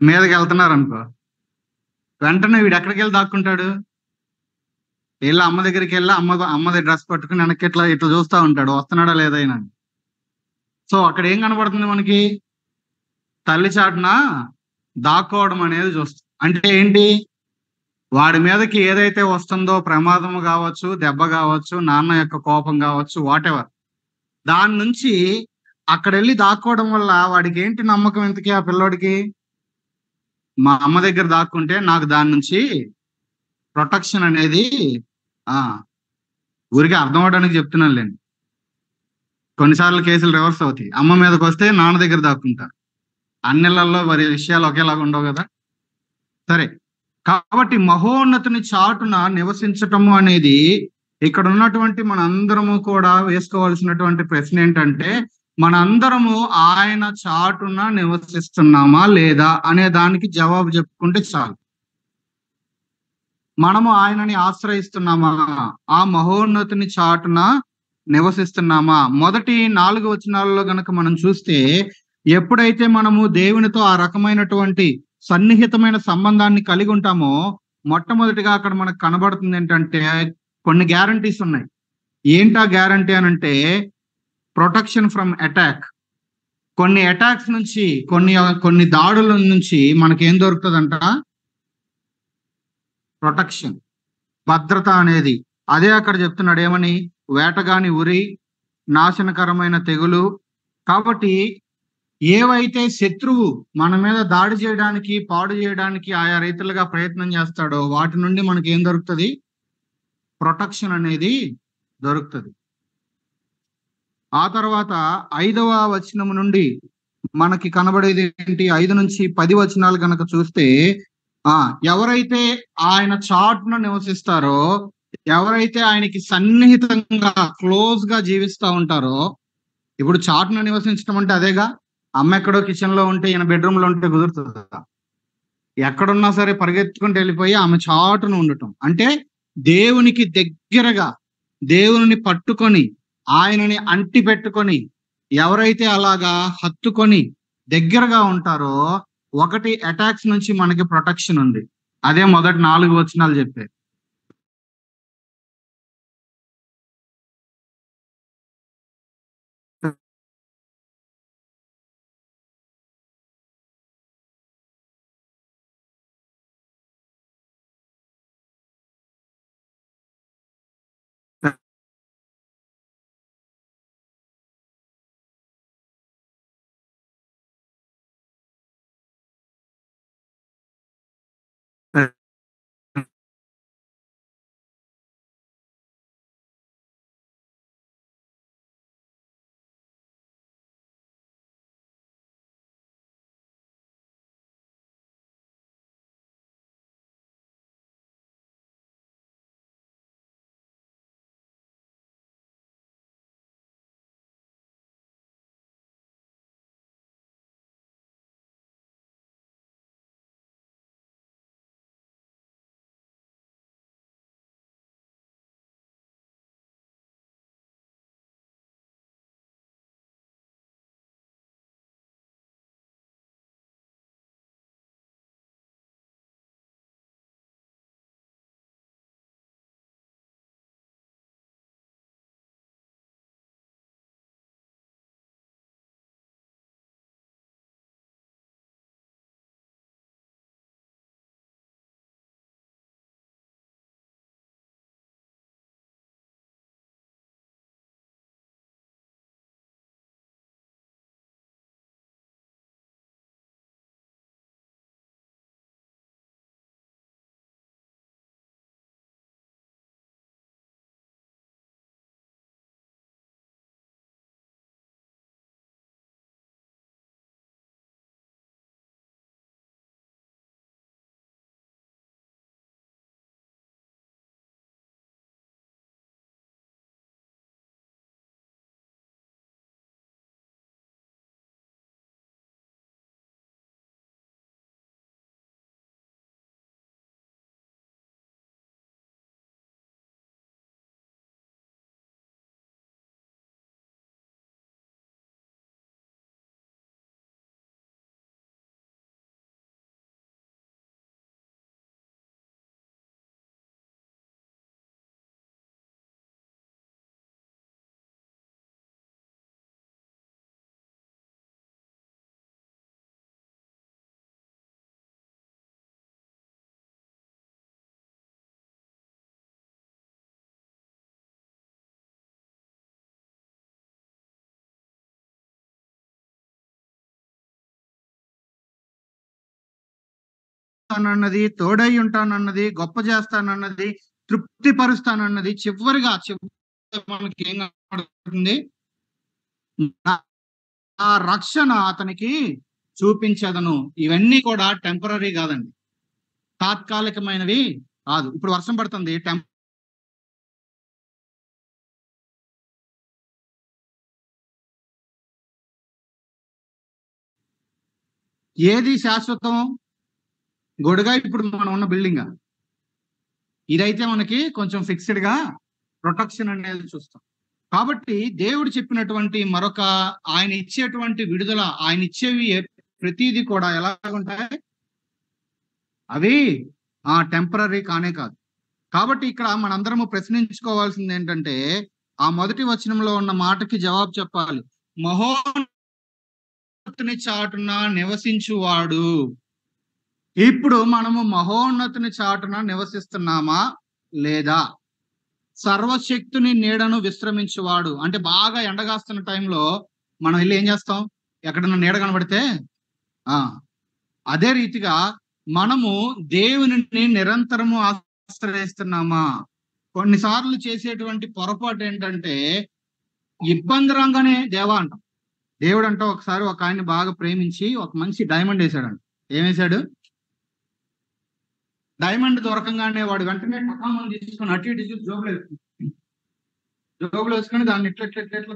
మీదకి వెళ్తున్నారు అనుకో, వెంటనే వీడు ఎక్కడికి వెళ్ళి దాక్కుంటాడు? వెళ్ళి అమ్మ దగ్గరికి వెళ్ళి అమ్మది డ్రెస్ పట్టుకుని వెనక్కి ఇట్లా చూస్తూ ఉంటాడు, వస్తున్నాడా లేదైనా. సో అక్కడ ఏం కనబడుతుంది మనకి? తల్లి చాటున దాక్కోవడం అనేది చూస్తాం. అంటే ఏంటి? వాడి మీదకి ఏదైతే వస్తుందో, ప్రమాదం కావచ్చు, దెబ్బ కావచ్చు, నాన్న యొక్క కోపం కావచ్చు, వాటెవర్, దాని నుంచి అక్కడ వెళ్ళి దాక్కోవడం వల్ల వాడికి ఏంటి నమ్మకం? ఇంతకీ ఆ పిల్లోడికి, మా అమ్మ దగ్గర దాక్కుంటే నాకు దాని నుంచి ప్రొటెక్షన్ అనేది, ఆ ఊరికే అర్థం అవడానికి చెప్తున్నానులేండి. కొన్నిసార్లు కేసులు రివర్స్ అవుతాయి. అమ్మ మీదకి వస్తే నాన్న దగ్గర దాక్కుంటారు. అన్నిళ్లలో మరి విషయాలు ఒకేలాగా ఉండవు కదా. సరే, కాబట్టి మహోన్నతుని చాటున నివసించటము అనేది ఇక్కడ ఉన్నటువంటి మనందరము కూడా వేసుకోవాల్సినటువంటి ప్రశ్న ఏంటంటే, మనందరము ఆయన చాటున నివసిస్తున్నామా లేదా అనే దానికి జవాబు చెప్పుకుంటే చాలు. మనము ఆయనని ఆశ్రయిస్తున్నామా? ఆ మహోన్నతుని చాటున నివసిస్తున్నామా? మొదటి 4 వచనాలలో గనక మనం చూస్తే, ఎప్పుడైతే మనము దేవునితో ఆ రకమైనటువంటి సన్నిహితమైన సంబంధాన్ని కలిగి ఉంటామో, మొట్టమొదటిగా అక్కడ మనకు కనబడుతుంది ఏంటంటే, కొన్ని గ్యారంటీస్ ఉన్నాయి. ఏంటా గ్యారంటీ అనంటే, ప్రొటెక్షన్ ఫ్రమ్ అటాక్. కొన్ని అటాక్స్ నుంచి, కొన్ని దాడుల నుంచి మనకేం దొరుకుతుందంట? ప్రొటెక్షన్, భద్రత అనేది. అదే అక్కడ చెప్తున్నాడు ఏమని? వేటగాని ఉరి, నాశనకరమైన తెగులు. కాబట్టి ఏవైతే శత్రువు మన మీద దాడి చేయడానికి, పాడు చేయడానికి ఆయా రీతిలుగా ప్రయత్నం చేస్తాడో వాటి నుండి మనకి ఏం దొరుకుతుంది? ప్రొటెక్షన్ అనేది దొరుకుతుంది. ఆ తర్వాత 5వ వచనం నుండి మనకి కనబడేది ఏంటి? 5 నుంచి 10 వచనాలు కనుక చూస్తే, ఎవరైతే ఆయన చాటున నివసిస్తారో, ఎవరైతే ఆయనకి సన్నిహితంగా క్లోజ్ గా జీవిస్తూ ఉంటారో, ఇప్పుడు చాటున నివసించడం అంటే అదేగా. అమ్మ ఎక్కడో కిచెన్ లో ఉంటే ఈయన బెడ్రూమ్ లో ఉంటే కుదురుతుందా? ఎక్కడున్నా సరే పరిగెత్తుకుంటూ వెళ్ళిపోయి ఆమె చాటున ఉండటం అంటే దేవునికి దగ్గరగా, దేవుని పట్టుకొని, ఆయనని అంటి పెట్టుకొని, ఎవరైతే అలాగా హత్తుకొని దగ్గరగా ఉంటారో, ఒకటి అటాక్స్ నుంచి మనకి ప్రొటెక్షన్ ఉంది. అదే మొదటి 4 వచనాలు చెప్పాయి. చేస్తానన్నది, తోడై ఉంటానన్నది, గొప్ప చేస్తానన్నది, తృప్తిపరుస్తానన్నది, చివరిగా మనకి ఏం కనబడుతుంది? ఆ రక్షణ అతనికి చూపించదను. ఇవన్నీ కూడా టెంపరీ కాదండి, తాత్కాలికమైనవి కాదు. ఇప్పుడు వర్షం పడుతుంది, ఏది శాశ్వతం? గొడుగా ఇప్పుడు మనం ఉన్న బిల్డింగ్, ఇదైతే మనకి కొంచెం ఫిక్స్డ్ గా ప్రొటెక్షన్ అనేది చూస్తాం. కాబట్టి దేవుడు చెప్పినటువంటి మరొక ఆయన ఇచ్చేటువంటి విడుదల, ఆయన ఇచ్చేవి ప్రతిదీ కూడా ఎలాగుంటాయి? అవి టెంపరీ కానే కాదు. కాబట్టి ఇక్కడ మనందరము ప్రశ్నించుకోవాల్సింది ఏంటంటే, ఆ మొదటి వచనంలో ఉన్న మాటకి జవాబు చెప్పాలి. మహోన్నతుని చాటున నివసించువాడు. ఇప్పుడు మనము మహోన్నతుని చాటున నివసిస్తున్నామా లేదా? సర్వశక్తుని నీడను విశ్రమించువాడు అంటే బాగా ఎండగాస్తున్న టైంలో మనం వెళ్ళి ఏం చేస్తాం? ఎక్కడన్నా నీడ కనబడితే అదే రీతిగా మనము దేవుని నిరంతరము ఆశ్రయిస్తున్నామా? కొన్నిసార్లు చేసేటువంటి పొరపాటు ఏంటంటే, ఇబ్బంది రంగానే దేవా అంటాం. దేవుడు అంట ఒకసారి ఒక ఆయన్ని బాగా ప్రేమించి ఒక మంచి డైమండ్ వేసాడంట. ఏమేశాడు? డైమండ్ దొరకంగానే వాడు వెంటనే టకామని తీసుకొని అటు ఇటు చూసి జోబులు వేసుకొని దాన్ని ఇట్లా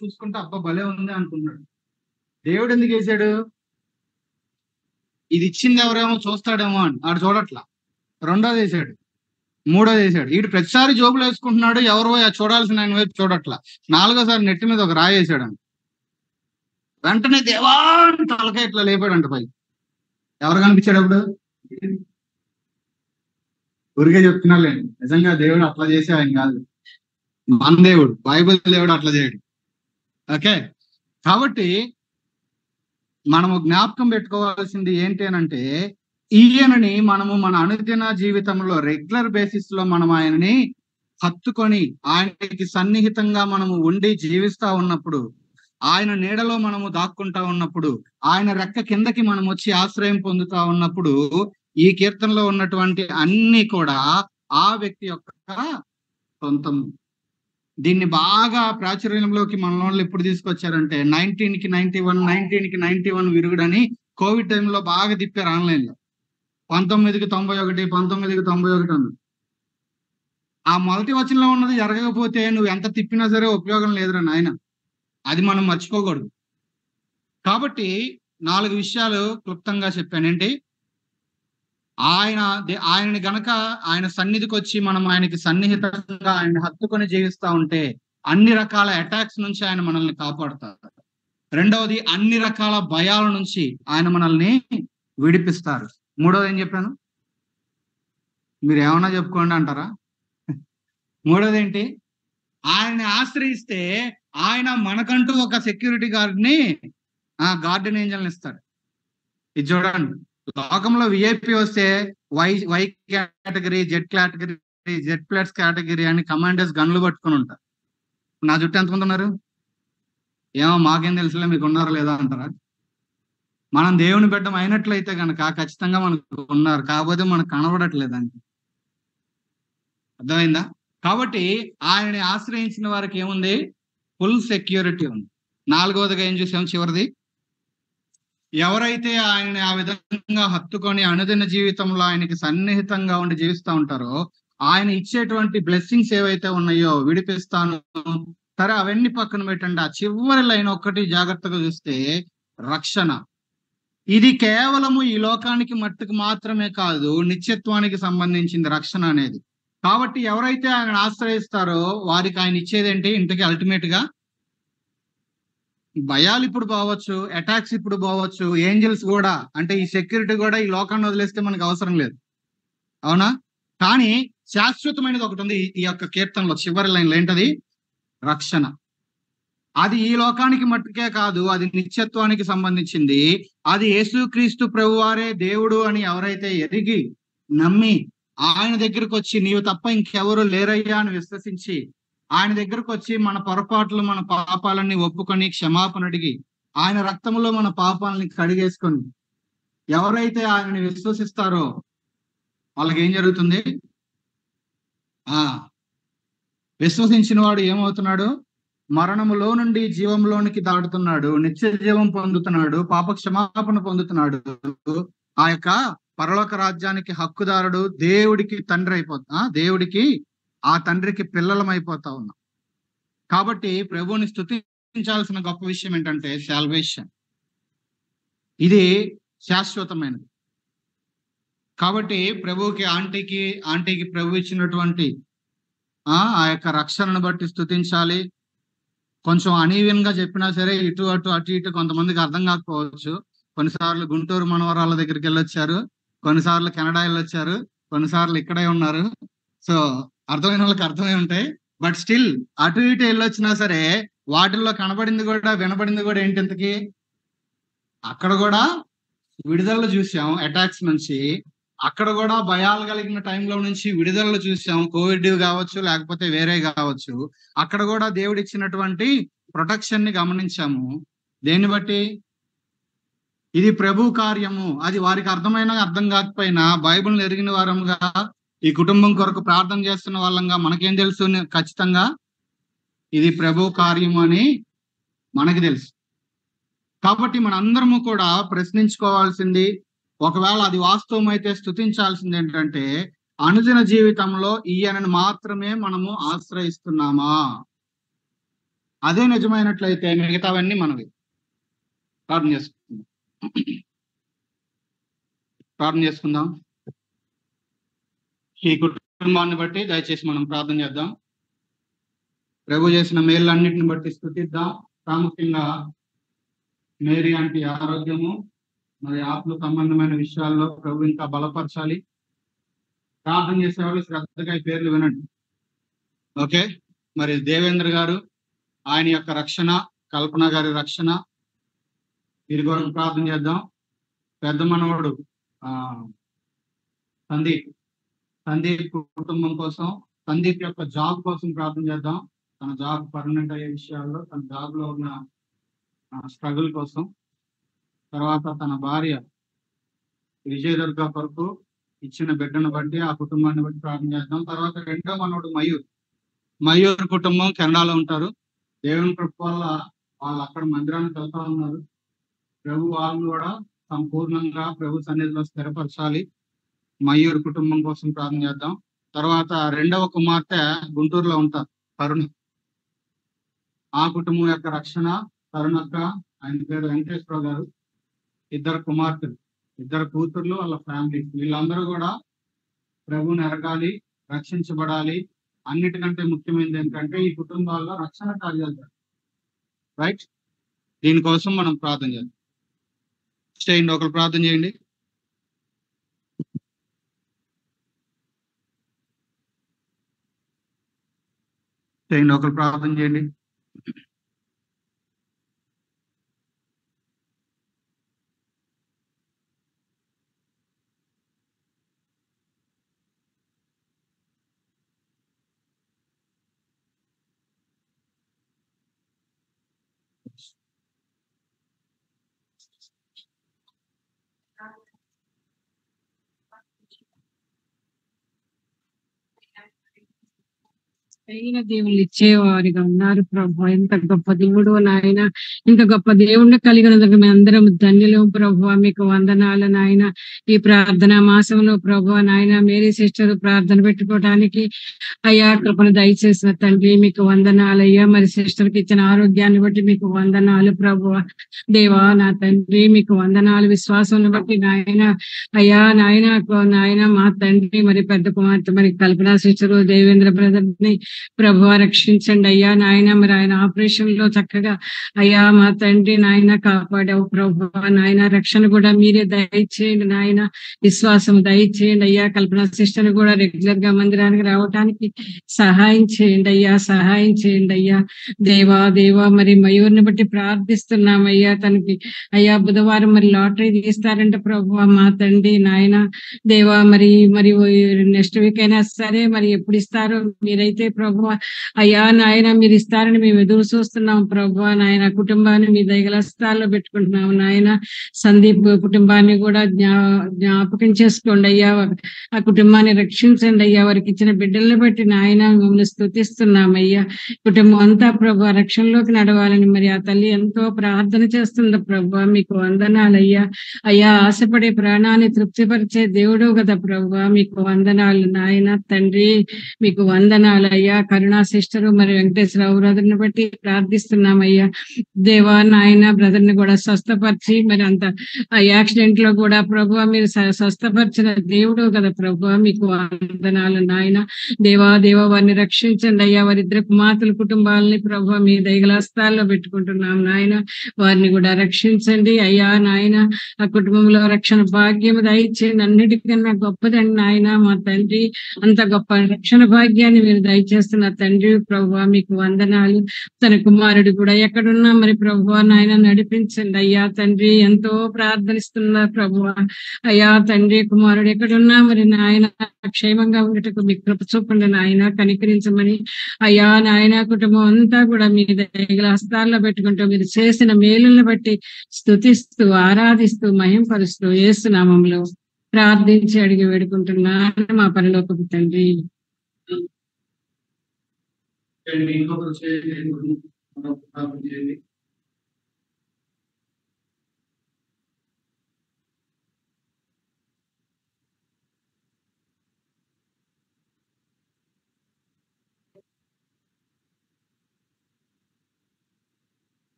చూసుకుంటే అబ్బా భలే ఉంది అనుకున్నాడు. దేవుడు ఎందుకు వేసాడు? ఇది ఇచ్చింది ఎవరేమో చూస్తాడేమో అని. ఆడు చూడట్లా. రెండోది వేసాడు, మూడోది వేసాడు. వీడు ప్రతిసారి జోబులు వేసుకుంటున్నాడు, ఎవరో చూడాల్సిన ఆయన వైపు చూడట్లా. నాలుగోసారి నెట్టి మీద ఒక రాయి వేసాడు. వెంటనే దేవా తలకాయ ఇట్లా లేపాడంట పై. ఎవరు కనిపించాడు అప్పుడు? ఊరికే చెప్తున్నాళ్ళండి, నిజంగా దేవుడు అట్లా చేసే ఆయన కాదు. మన దేవుడు, బైబిల్ దేవుడు అట్లా చేయడు. ఓకే, కాబట్టి మనము జ్ఞాపకం పెట్టుకోవాల్సింది ఏంటి అనంటే, ఈయనని మనము మన అనుదిన జీవితంలో రెగ్యులర్ బేసిస్ లో మనం ఆయనని హత్తుకొని ఆయనకి సన్నిహితంగా మనము ఉండి జీవిస్తా ఉన్నప్పుడు, ఆయన నీడలో మనము దాక్కుంటా ఉన్నప్పుడు, ఆయన రెక్క కిందకి మనం వచ్చి ఆశ్రయం పొందుతా ఉన్నప్పుడు, ఈ కీర్తనలో ఉన్నటువంటి అన్ని కూడా ఆ వ్యక్తి యొక్క సొంతం. దీన్ని బాగా ప్రాచుర్యంలోకి మన వాళ్ళు ఎప్పుడు తీసుకొచ్చారంటే 19కి 91 విరుగుడని కోవిడ్ టైంలో బాగా తిప్పారు ఆన్లైన్ లో. 19కి 91 అన్న. ఆ మొదటి వచనంలో ఉన్నది జరగకపోతే నువ్వు ఎంత తిప్పినా సరే ఉపయోగం లేదురా నాయన. అది మనం మర్చిపోకూడదు. కాబట్టి 4 విషయాలు క్లుప్తంగా చెప్పాను. ఏంటి? ఆయనని గనక ఆయన సన్నిధికి వచ్చి మనం ఆయనకి సన్నిహితంగా ఆయన హత్తుకొని జీవిస్తా ఉంటే అన్ని రకాల అటాక్స్ నుంచి ఆయన మనల్ని కాపాడుతారు. రెండవది, అన్ని రకాల భయాల నుంచి ఆయన మనల్ని విడిపిస్తారు. మూడవది ఏం చెప్పాను? మీరు ఏమన్నా చెప్పుకోండి అంటారా? మూడవది ఏంటి? ఆయన్ని ఆశ్రయిస్తే ఆయన మనకంటూ ఒక సెక్యూరిటీ గార్డ్ని, గార్డెన్ ఏంజల్ని ఇస్తాడు. ఇది చూడండి, లోకంలో విఐపి వస్తే why category, Z plus category అని కమాండర్స్ గన్లు పట్టుకుని ఉంటారు. నా చుట్టూ ఎంతమంది ఉన్నారు? ఏమో మాకేం తెలుసులే, మీకు ఉన్నారా లేదా అంటారా? మనం దేవుని బిడ్డం అయినట్లయితే కనుక ఖచ్చితంగా మనకు ఉన్నారు, కాకపోతే మనకు కనబడట్లేదండి. అర్థమైందా? కాబట్టి ఆయనని ఆశ్రయించిన వారికి ఏముంది? ఫుల్ సెక్యూరిటీ ఉంది. నాలుగవదిగా ఏం చూసాం? చివరిది, ఎవరైతే ఆయనని ఆ విధంగా హత్తుకొని అనుదిన జీవితంలో ఆయనకి సన్నిహితంగా ఉండి జీవిస్తూ ఉంటారో, ఆయన ఇచ్చేటువంటి బ్లెస్సింగ్స్ ఏవైతే ఉన్నాయో, విడిపిస్తాను సరే అవన్నీ పక్కన పెట్టండి, ఆ చివరి లైన్ ఒక్కటి జాగ్రత్తగా చూస్తే, రక్షణ. ఇది కేవలము ఈ లోకానికి మట్టుకు మాత్రమే కాదు, నిత్యత్వానికి సంబంధించింది రక్షణ అనేది. కాబట్టి ఎవరైతే ఆయన ఆశ్రయిస్తారో వారికి ఆయన ఇచ్చేదేంటి? ఇంతకీ అల్టిమేట్ గా భయాలు ఇప్పుడు పోవచ్చు, అటాక్స్ ఇప్పుడు పోవచ్చు, ఏంజల్స్ కూడా, అంటే ఈ సెక్యూరిటీ కూడా ఈ లోకాన్ని వదిలేస్తే మనకు అవసరం లేదు, అవునా? కానీ శాశ్వతమైనది ఒకటి ఉంది ఈ యొక్క కీర్తనలో చివరి లైన్లో. ఏంటది? రక్షణ. అది ఈ లోకానికి మట్టుకే కాదు, అది నిత్యత్వానికి సంబంధించింది. అది యేసుక్రీస్తు ప్రభువారే దేవుడు అని ఎవరైతే ఎరిగి నమ్మి ఆయన దగ్గరకు వచ్చి నీవు తప్ప ఇంకెవరు లేరయ్యా అని విశ్వసించి ఆయన దగ్గరకు వచ్చి మన పొరపాట్లు, మన పాపాలన్నీ ఒప్పుకొని క్షమాపణ అడిగి ఆయన రక్తంలో మన పాపాలని కడిగేసుకొని ఎవరైతే ఆయనని విశ్వసిస్తారో వాళ్ళకి ఏం జరుగుతుంది? విశ్వసించిన వాడు ఏమవుతున్నాడు? మరణములో నుండి జీవంలోనికి దాటుతున్నాడు, నిత్య జీవం పొందుతున్నాడు, పాప క్షమాపణ పొందుతున్నాడు. ఆ యొక్క పరలోక రాజ్యానికి హక్కుదారుడు, దేవుడికి తండ్రి దేవుడికి ఆ తండ్రికి పిల్లలం అయిపోతా ఉన్నాం. కాబట్టి ప్రభువుని స్తుతించాల్సిన గొప్ప విషయం ఏంటంటే సాల్వేషన్. ఇది శాశ్వతమైనది. కాబట్టి ప్రభువుకి ఆంటీకి ప్రభు ఇచ్చినటువంటి ఆ యొక్క రక్షణను బట్టి స్తుతించాలి. కొంచెం అనీవెన్ గా చెప్పినా సరే ఇటు ఇటు కొంతమందికి అర్థం కాకపోవచ్చు. కొన్నిసార్లు గుంటూరు మనవరాళ్ళ దగ్గరికి వెళ్ళొచ్చారు, కొన్నిసార్లు కెనడా వెళ్ళొచ్చారు, కొన్నిసార్లు ఇక్కడే ఉన్నారు. సో అర్థమైన వాళ్ళకి అర్థమై ఉంటాయి. బట్ స్టిల్ అటు ఇటు వెళ్ళొచ్చినా సరే వాటిల్లో కనబడింది కూడా వినబడింది కూడా ఏంటింతకి? అక్కడ కూడా విడుదలలో చూసాం అటాక్స్ నుంచి, అక్కడ కూడా భయాలు కలిగిన టైంలో నుంచి విడుదలలో చూసాం. కోవిడ్ కావచ్చు, లేకపోతే వేరే కావచ్చు. అక్కడ కూడా దేవుడు ఇచ్చినటువంటి ప్రొటెక్షన్ ని గమనించాము. దేన్ని బట్టి? ఇది ప్రభు కార్యము. అది వారికి అర్థం కాకపోయినా బైబిల్ని ఎరిగిన వారంగా, ఈ కుటుంబం కొరకు ప్రార్థన చేస్తున్న వాళ్ళంగా మనకేం తెలుసు? ఖచ్చితంగా ఇది ప్రభు కార్యము అని మనకి తెలుసు. కాబట్టి మనందరము కూడా ప్రశ్నించుకోవాల్సింది, ఒకవేళ అది వాస్తవం అయితే స్తుతించాల్సింది ఏంటంటే, అనుదిన జీవితంలో ఈయనను మాత్రమే మనము ఆశ్రయిస్తున్నామా? అదే నిజమైనట్లయితే మిగతావన్నీ మనవి. ప్రార్థన చేసుకుందాం. ఈ కుటుంబాన్ని బట్టి దయచేసి మనం ప్రార్థన చేద్దాం. ప్రభు చేసిన మేళ్ళన్నిటిని బట్టి స్తుతిద్దాం. ప్రాముఖ్యంగా మేరీ ఆంటీ ఆరోగ్యము మరి ఆత్మ సంబంధమైన విషయాల్లో ప్రభు ఇంకా బలపరచాలి. ప్రార్థన చేసేవాళ్ళు శ్రద్ధగా ఈ పేర్లు వినండి. ఓకే, మరి దేవేంద్ర గారు, ఆయన యొక్క రక్షణ, కల్పన గారి రక్షణ, వీరి కొరకు ప్రార్థన చేద్దాం. పెద్ద మనవడు సందీప్ కుటుంబం కోసం, సందీప్ యొక్క జాబ్ కోసం ప్రార్థన చేద్దాం. తన జాబ్ పర్మనెంట్ అయ్యే విషయాల్లో, తన జాబ్ లో ఉన్న స్ట్రగుల్ కోసం. తర్వాత తన భార్య విజయదుర్గ కొరకు ఇచ్చిన బిడ్డను బట్టి, ఆ కుటుంబాన్ని బట్టి ప్రార్థన చేద్దాం. తర్వాత రెండో మనవడు మయూర్ కుటుంబం కెనడాలో ఉంటారు. దేవుని కృప వల్ల వాళ్ళు అక్కడ మందిరానికి వెళ్తా ఉన్నారు. ప్రభు వాళ్ళు కూడా సంపూర్ణంగా ప్రభు సన్నిధిలో స్థిరపరచాలి. మయూర్ కుటుంబం కోసం ప్రార్థన చేద్దాం. తర్వాత రెండవ కుమార్తె గుంటూరులో ఉంటారు, తరుణ్. ఆ కుటుంబం యొక్క రక్షణ, తరుణక్క, ఆయన పేరు వెంకటేశ్వరరావు గారు, ఇద్దరు కుమార్తెలు, ఇద్దరు కూతుర్లు, వాళ్ళ ఫ్యామిలీ, వీళ్ళందరూ కూడా ప్రభువుని ఎరగాలి, రక్షించబడాలి. అన్నిటికంటే ముఖ్యమైనది ఏంటంటే ఈ కుటుంబాల్లో రక్షణ కార్యాలు, రైట్? దీనికోసం మనం ప్రార్థన చేద్దాం. చేయండి, ఒకరు ప్రార్థన చేయండి. ఒకరు ప్రార్థన చేయండి. అయిన దేవుళ్ళు ఇచ్చేవారిగా ఉన్నారు ప్రభు. ఎంత గొప్ప దేవుడు నాయన, ఇంత గొప్ప దేవుడిని కలిగినందుకు మేము అందరం ధన్యులు ప్రభు. మీకు వందనాలు నాయన. ఈ ప్రార్థనా మాసంలో ప్రభు నాయన మేరీ సిస్టర్ ప్రార్థన పెట్టుకోవడానికి అయ్యా కృపను దయచేసిన తండ్రి మీకు వందనాలు అయ్యా. మరి సిస్టర్ కి ఇచ్చిన ఆరోగ్యాన్ని బట్టి మీకు వందనాలు ప్రభు. దేవా నా తండ్రి మీకు వందనాలు. విశ్వాసాన్ని బట్టి నాయన అయ్యా నాయన మా తండ్రి మరి పెద్ద కుమార్తె మరి కల్పనా సిస్టర్, దేవేంద్ర బ్రదర్ ని ప్రభు రక్షించండి అయ్యా నాయన. మరి ఆయన ఆపరేషన్ లో చక్కగా అయ్యా మా తండ్రి నాయన కాపాడావు ప్రభు నాయన. రక్షణ కూడా మీరే దయచేయండి నాయన, విశ్వాసం దయచేయండి అయ్యా. కల్పన సిస్టర్ కూడా రెగ్యులర్ గా మందిరానికి రావడానికి సహాయం చేయండి అయ్యా, సహాయం చేయండి అయ్యా. దేవా మరి మయూర్ని బట్టి ప్రార్థిస్తున్నామయ్యా. తనకి అయ్యా బుధవారం మరి లాటరీ తీస్తారంటే ప్రభు మా తండ్రి నాయన. దేవా మరి నెక్స్ట్ వీక్ అయినా సరే మరి ఎప్పుడు ఇస్తారో మీరైతే ప్రభు ప్రభు. అయ్యా నాయన మీరు ఇస్తారని మేము ఎదురు చూస్తున్నాం ప్రభు. నాయన కుటుంబాన్ని మీ దయగల స్థాయిలో పెట్టుకుంటున్నాం నాయన. సందీప్ కుటుంబాన్ని కూడా జ్ఞాపకం చేసుకోండి అయ్యా. ఆ కుటుంబాన్ని రక్షించండి అయ్యా. వారికి ఇచ్చిన బిడ్డల్ని బట్టి నాయన మిమ్మల్ని స్తుతిస్తున్నామయ్యా. కుటుంబం అంతా ప్రభు రక్షణలోకి నడవాలని మరి ఆ తల్లి ఎంతో ప్రార్థన చేస్తుంది ప్రభు. మీకు వందనాలయ్యా. అయ్యా ఆశపడే ప్రాణాన్ని తృప్తిపరిచే దేవుడు కదా ప్రభు. మీకు వందనాలు నాయన తండ్రి. మీకు వందనాలు అయ్యా. కరుణా సిస్టరు మరి వెంకటేశ్వరరావు బ్రదర్ని బట్టి ప్రార్థిస్తున్నామయ్యా. దేవా నాయన బ్రదర్ని కూడా స్వస్థపరిచి మరి అంత ఆ యాక్సిడెంట్ లో కూడా ప్రభు మీరు స్వస్థపరిచిన దేవుడు కదా ప్రభు. మీకు వందనాలు నాయన. దేవా వారిని రక్షించండి అయ్యా. వారిద్దరు కుమార్తెల కుటుంబాలని ప్రభు మీ దయగల స్థాయిలో పెట్టుకుంటున్నాం నాయన. వారిని కూడా రక్షించండి అయ్యా నాయన. ఆ కుటుంబంలో రక్షణ భాగ్యం దయచేయండి. అన్నిటికన్నా గొప్పదండి నాయన మా తండ్రి. అంత గొప్ప రక్షణ భాగ్యాన్ని మీరు దయచేస్తున్న తండ్రి ప్రభు. మీకు వందనాలు. తన కుమారుడు కూడా ఎక్కడున్నా మరి ప్రభు నాయన నడిపించండి అయ్యా తండ్రి. ఎంతో ప్రార్థనిస్తున్నారు ప్రభు. అయ్యా తండ్రి కుమారుడు ఎక్కడున్నా మరి నాయన క్షేమంగా ఉండటకు మీ కృప చూపండి నాయన. కనికరించమని అయ్యా నాయన. కుటుంబం అంతా కూడా మీ దగ్గర హస్తాల్లో పెట్టుకుంటూ మీరు చేసిన మేలులను బట్టి స్తుతిస్తూ ఆరాధిస్తూ మహింపరుస్తూ యేసు నామములో ప్రార్థించి అడిగి వేడుకుంటున్నాను మా పరలోకపు తండ్రి.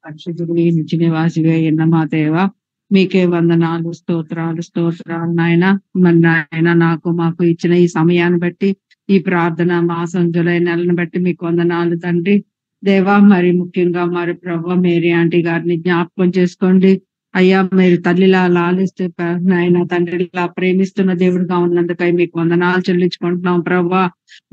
పరిశుద్ధుడి నిత్య నివాసిగా ఎన్న మా దేవ మీకే వందనాలు స్తోత్రాలు నాయన. మరి నాయన మాకు ఇచ్చిన ఈ సమయాన్ని బట్టి ఈ ప్రార్థన మాసం జూలై నెలను బట్టి మీకు వందనాలు తండ్రి దేవా. మరి ముఖ్యంగా మరి ప్రభు మేరీ ఆంటీ గారిని జ్ఞాపకం చేసుకోండి అయ్యా. మీరు తల్లిలా లాలిస్తూ నాయన తండ్రిలా ప్రేమిస్తున్న దేవుడుగా ఉన్నందుకై మీకు వందనాలు చెల్లించుకుంటున్నాం ప్రభా.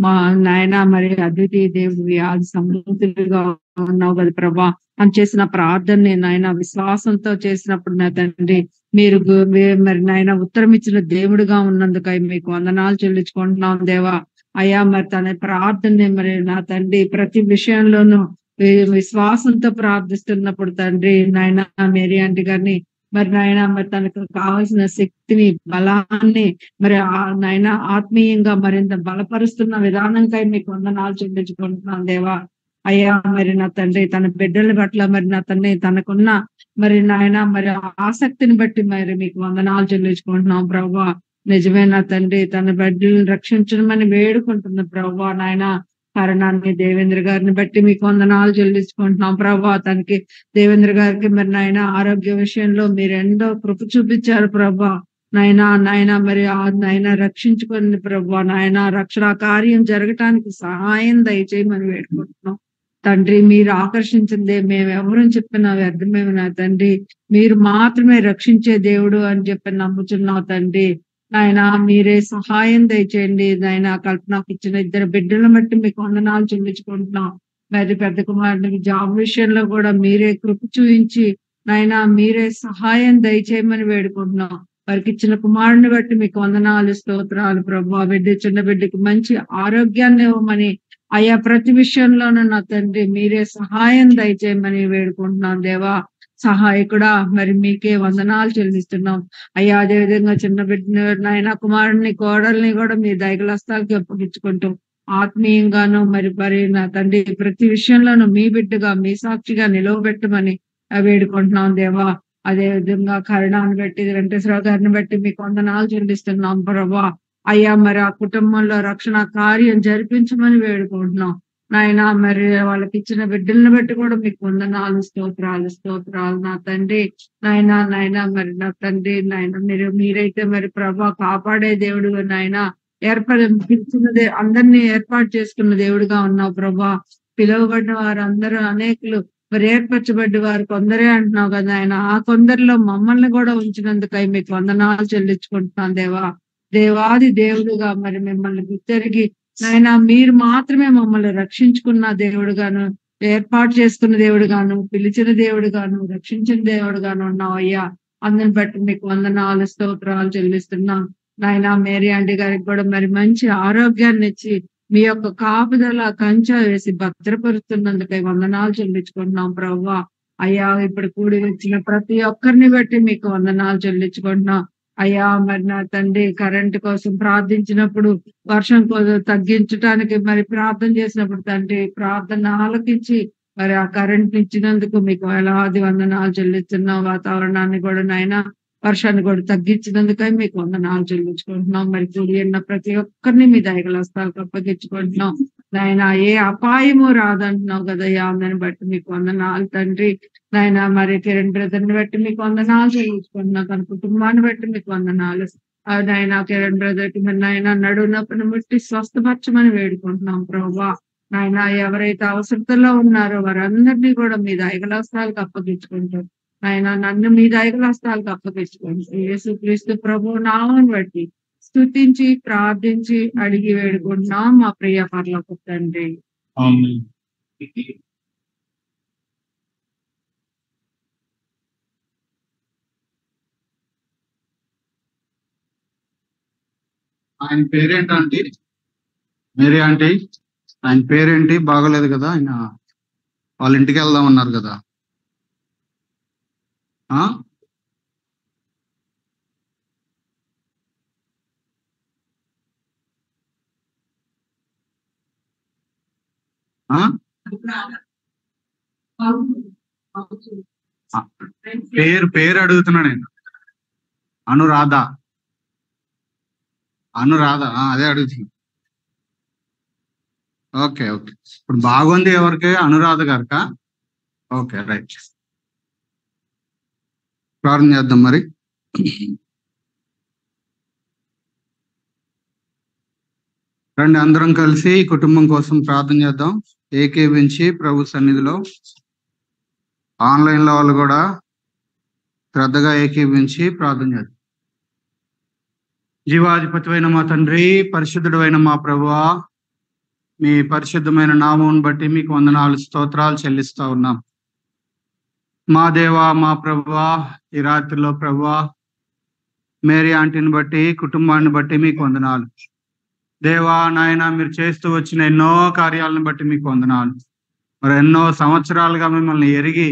మా నాయన మరి అద్వితీయ దేవుడు వ్యాధి సమృద్ధిగా ఉన్నావు కదా ప్రభా. అని చేసిన ప్రార్థనని నాయన విశ్వాసంతో చేసినప్పుడు నా తండ్రి మీరు మరి నాయన ఉత్తరం ఇచ్చిన దేవుడుగా ఉన్నందుకై మీకు వందనాలు చెల్లించుకుంటున్నాం దేవా. అయ్యా మరి తన ప్రార్థనని మరి నా తండ్రి ప్రతి విషయంలోనూ విశ్వాసంతో ప్రార్థిస్తున్నప్పుడు తండ్రి నాయన మేరీ ఆంటీ గారిని మరి నాయన మరి తనకు కావాల్సిన శక్తిని బలాన్ని మరి నాయన ఆత్మీయంగా మరింత బలపరుస్తున్న విధానంకై మీకు వందనాలు చెల్లించుకుంటున్నాను దేవా. అయ్యా మరి నా తండ్రి తన బిడ్డల పట్ల మరి నా తండ్రి తనకున్న మరి నాయన మరి ఆసక్తిని బట్టి మరి మీకు వందనాలు చెల్లించుకుంటున్నాం ప్రభా. నిజమే నా తండ్రి తన బిడ్డలను రక్షించడమని వేడుకుంటున్న ప్రభా. నాయన కారణాన్ని దేవేంద్ర గారిని బట్టి మీకు వందనాలు చెల్లించుకుంటున్నాం ప్రభా. తనకి దేవేంద్ర గారికి మరి నాయన ఆరోగ్య విషయంలో మీరు ఎంతో కృప చూపించారు ప్రభా. నాయన మరి ఆ నాయన రక్షించుకుని ప్రభా. నాయన రక్షణ కార్యం జరగటానికి సహాయం దయచేయమని వేడుకుంటున్నాం తండ్రి. మీరు ఆకర్షించిందే మేమెవరూ చెప్పిన వ్యర్థమేమి నా తండ్రి. మీరు మాత్రమే రక్షించే దేవుడు అని చెప్పి నమ్ముచున్నావు తండ్రి. నాయన మీరే సహాయం దయచేయండి నాయన. కల్పనకు ఇచ్చిన ఇద్దరు బిడ్డలను బట్టి మీకు వందనాలు చెల్లించుకుంటున్నాం. మరి పెద్ద కుమారుడికి జాబ్ విషయంలో కూడా మీరే కృప చూపించి నాయన మీరే సహాయం దయచేయమని వేడుకుంటున్నాం. వారికి ఇచ్చిన కుమారుని బట్టి మీకు వందనాలు స్తోత్రాలు ప్రభు. బిడ్డ చిన్న బిడ్డకి మంచి ఆరోగ్యాన్ని ఇవ్వమని అయ్యా ప్రతి విషయంలోనూ నా తండ్రి మీరే సహాయం దయచేయమని వేడుకుంటున్నాం దేవా. సహాయకుడా మరి మీకే వందనాలు చెల్లిస్తున్నాం అయ్యా. అదేవిధంగా చిన్న బిడ్డ నాయన కుమారుడిని కోడల్ని కూడా మీ దయగలస్తాలకి అప్పగించుకుంటూ ఆత్మీయంగాను మరి నా తండ్రి ప్రతి విషయంలోనూ మీ బిడ్డగా మీ సాక్షిగా నిలవబెట్టమని వేడుకుంటున్నాం దేవా. అదే విధంగా కరుణాన్ని బట్టి వెంకటేశ్వరరావు గారిని బట్టి మీకు వందనాలు చెల్లిస్తున్నాం ప్రభా. అయ్యా మరి ఆ కుటుంబంలో రక్షణ కార్యం జరిపించమని వేడుకుంటున్నాం నాయన. మరి వాళ్ళకి ఇచ్చిన బిడ్డలను బట్టి కూడా మీకు వందనాలు స్తోత్రాలు నా తండ్రి. నాయన మరి నా తండ్రి నాయన మీరైతే మరి ప్రభా కాపాడే దేవుడు నాయన. పిలిచినదే అందరినీ ఏర్పాటు చేసుకున్న దేవుడుగా ఉన్నావు ప్రభా. పిలువబడిన వారు అందరూ అనేకులు మరి ఏర్పరచబడ్డ వారు కొందరే అంటున్నావు కదా ఆయన. ఆ కొందరిలో మమ్మల్ని కూడా ఉంచినందుకై మీకు వందనాలు చెల్లించుకుంటున్నాను దేవా. దేవాది దేవుడుగా మరి మిమ్మల్ని గుర్తెరిగి నాయన మీరు మాత్రమే మమ్మల్ని రక్షించుకున్న దేవుడుగాను, ఏర్పాటు చేసుకున్న దేవుడుగాను, పిలిచిన దేవుడుగాను, రక్షించిన దేవుడుగాను ఉన్నావు అయ్యా. అందుని బట్టి మీకు వందనాలు స్తోత్రాలు చెల్లిస్తున్నాం నాయన మేరీ ఆంటీ గారికి కూడా మరి మంచి ఆరోగ్యాన్ని ఇచ్చి మీ యొక్క కాపుదల కంచె వేసి భద్రపరుస్తున్నందుకై వందనాలు చెల్లించుకుంటున్నాం ప్రభువా. అయ్యా ఇప్పుడు కూడి వచ్చిన ప్రతి ఒక్కరిని బట్టి మీకు వందనాలు చెల్లించుకుంటున్నాం అయ్యా. మరి నా తండ్రి కరెంట్ కోసం ప్రార్థించినప్పుడు వర్షం కోసం తగ్గించడానికి మరి ప్రార్థన చేసినప్పుడు తండ్రి ప్రార్థన ఆలకించి మరి ఆ కరెంట్ ఇచ్చినందుకు మీకు వేలాది వందనాలు చెల్లిస్తున్నాం. వాతావరణాన్ని కూడా నాయన వర్షాన్ని కూడా తగ్గించినందుకై మీకు వందనాలు చెల్లించుకుంటున్నాం. మరి కూడి ఉన్న ప్రతి ఒక్కరిని మీ దయగల హస్తాలకు అప్పగించుకుంటున్నాం నాయన. ఏ అపాయము రాదంటున్నావు కదయ్యా, దాన్ని బట్టి మీకు వందనాలు తండ్రి నాయన. మరి కిరణ్ బ్రదర్ని బట్టి మీకు వందనాలు చెల్లించుకుంటున్నాం, తన కుటుంబాన్ని బట్టి మీకు వందనాలు నాయన. కిరణ్ బ్రదర్ కి మరి నాయన నడునొప్పిని ముట్టి స్వస్థపరచమని వేడుకుంటున్నాం ప్రభువా. నాయన ఎవరైతే అవసరతలో ఉన్నారో వారందరినీ కూడా మీ దయగల హస్తాలకు అప్పగించుకుంటారు నాయన. నన్ను మీ దయగల హస్తాలకు అప్పగించుకుంటారు. యేసుక్రీస్తు ప్రభు నామమును బట్టి స్తుతించి ప్రార్థించి అడిగి వేడుకుంటున్నాం మా ప్రియ పరలోకపు తండ్రి. ఆమేన్. ఆయన పేరేంటంటే మేరీ ఆంటీ, ఆయన పేరేంటి? బాగోలేదు కదా, ఆయన వాళ్ళ ఇంటికి వెళ్దాం అన్నారు కదా. ఆ ఆ? పేరు అడుగుతున్నా నేను. అనురాధ అదే అడుగుతున్నా. ఓకే ఓకే, ఇప్పుడు బాగుంది. ఎవరికి? అనురాధ గారికా? ఓకే రైట్, ప్రార్థన చేద్దాం మరి. రండి అందరం కలిసి కుటుంబం కోసం ప్రార్థన చేద్దాం ఏకీవించి ప్రభు సన్నిధిలో. ఆన్లైన్ లో వాళ్ళు కూడా శ్రద్ధగా ఏకీవించి ప్రార్థన చేద్దాం. జీవాధిపతివైన మా తండ్రి, పరిశుద్ధుడు అయిన మా ప్రభువా, మీ పరిశుద్ధమైన నామం బట్టి మీకు వందనాలు స్తోత్రాలు చెల్లిస్తా ఉన్నాం. మా దేవా, మా ప్రభువా, ఈ రాత్రిలో ప్రభువా మేరీ ఆంటీని బట్టి కుటుంబాన్ని బట్టి మీకు వందనాలు. దేవా నాయన, మీరు చేస్తూ వచ్చిన ఎన్నో కార్యాలను బట్టి మీకు వందనాలు. మరి ఎన్నో సంవత్సరాలుగా మిమ్మల్ని ఎరిగి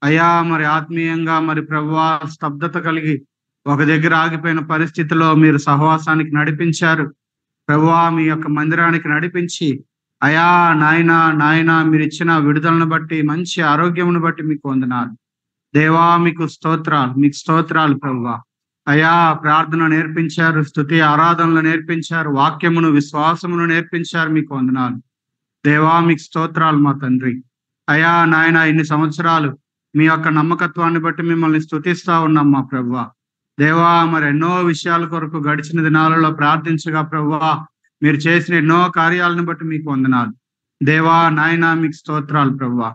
అయ్యా, మరి ఆత్మీయంగా మరి ప్రభువా స్తబ్దత కలిగి ఒక దగ్గర ఆగిపోయిన పరిస్థితిలో మీరు సహవాసానికి నడిపించారు ప్రభువా. మీ యొక్క మందిరానికి నడిపించి అయా నాయన మీరు ఇచ్చిన విడుదలను బట్టి, మంచి ఆరోగ్యమును బట్టి మీకు వందనాలు దేవా. మీకు స్తోత్రాలు ప్రభువా. అయా ప్రార్థన నేర్పించారు, స్తుతి ఆరాధనలు నేర్పించారు, వాక్యమును విశ్వాసమును నేర్పించారు. మీకు వందనాలు దేవా, మీకు స్తోత్రాలు మా తండ్రి. అయా నాయన, ఇన్ని సంవత్సరాలు మీ యొక్క నమ్మకత్వాన్ని బట్టి మిమ్మల్ని స్తుతిస్తా ఉన్నాం మా ప్రభువా. దేవా మరి ఎన్నో విషయాల కొరకు గడిచిన దినాలలో ప్రార్థించగా ప్రభువా మీరు చేసిన ఎన్నో కార్యాలను బట్టి మీకు వందనాలు దేవా నాయన. మీకు స్తోత్రాలు ప్రభువా.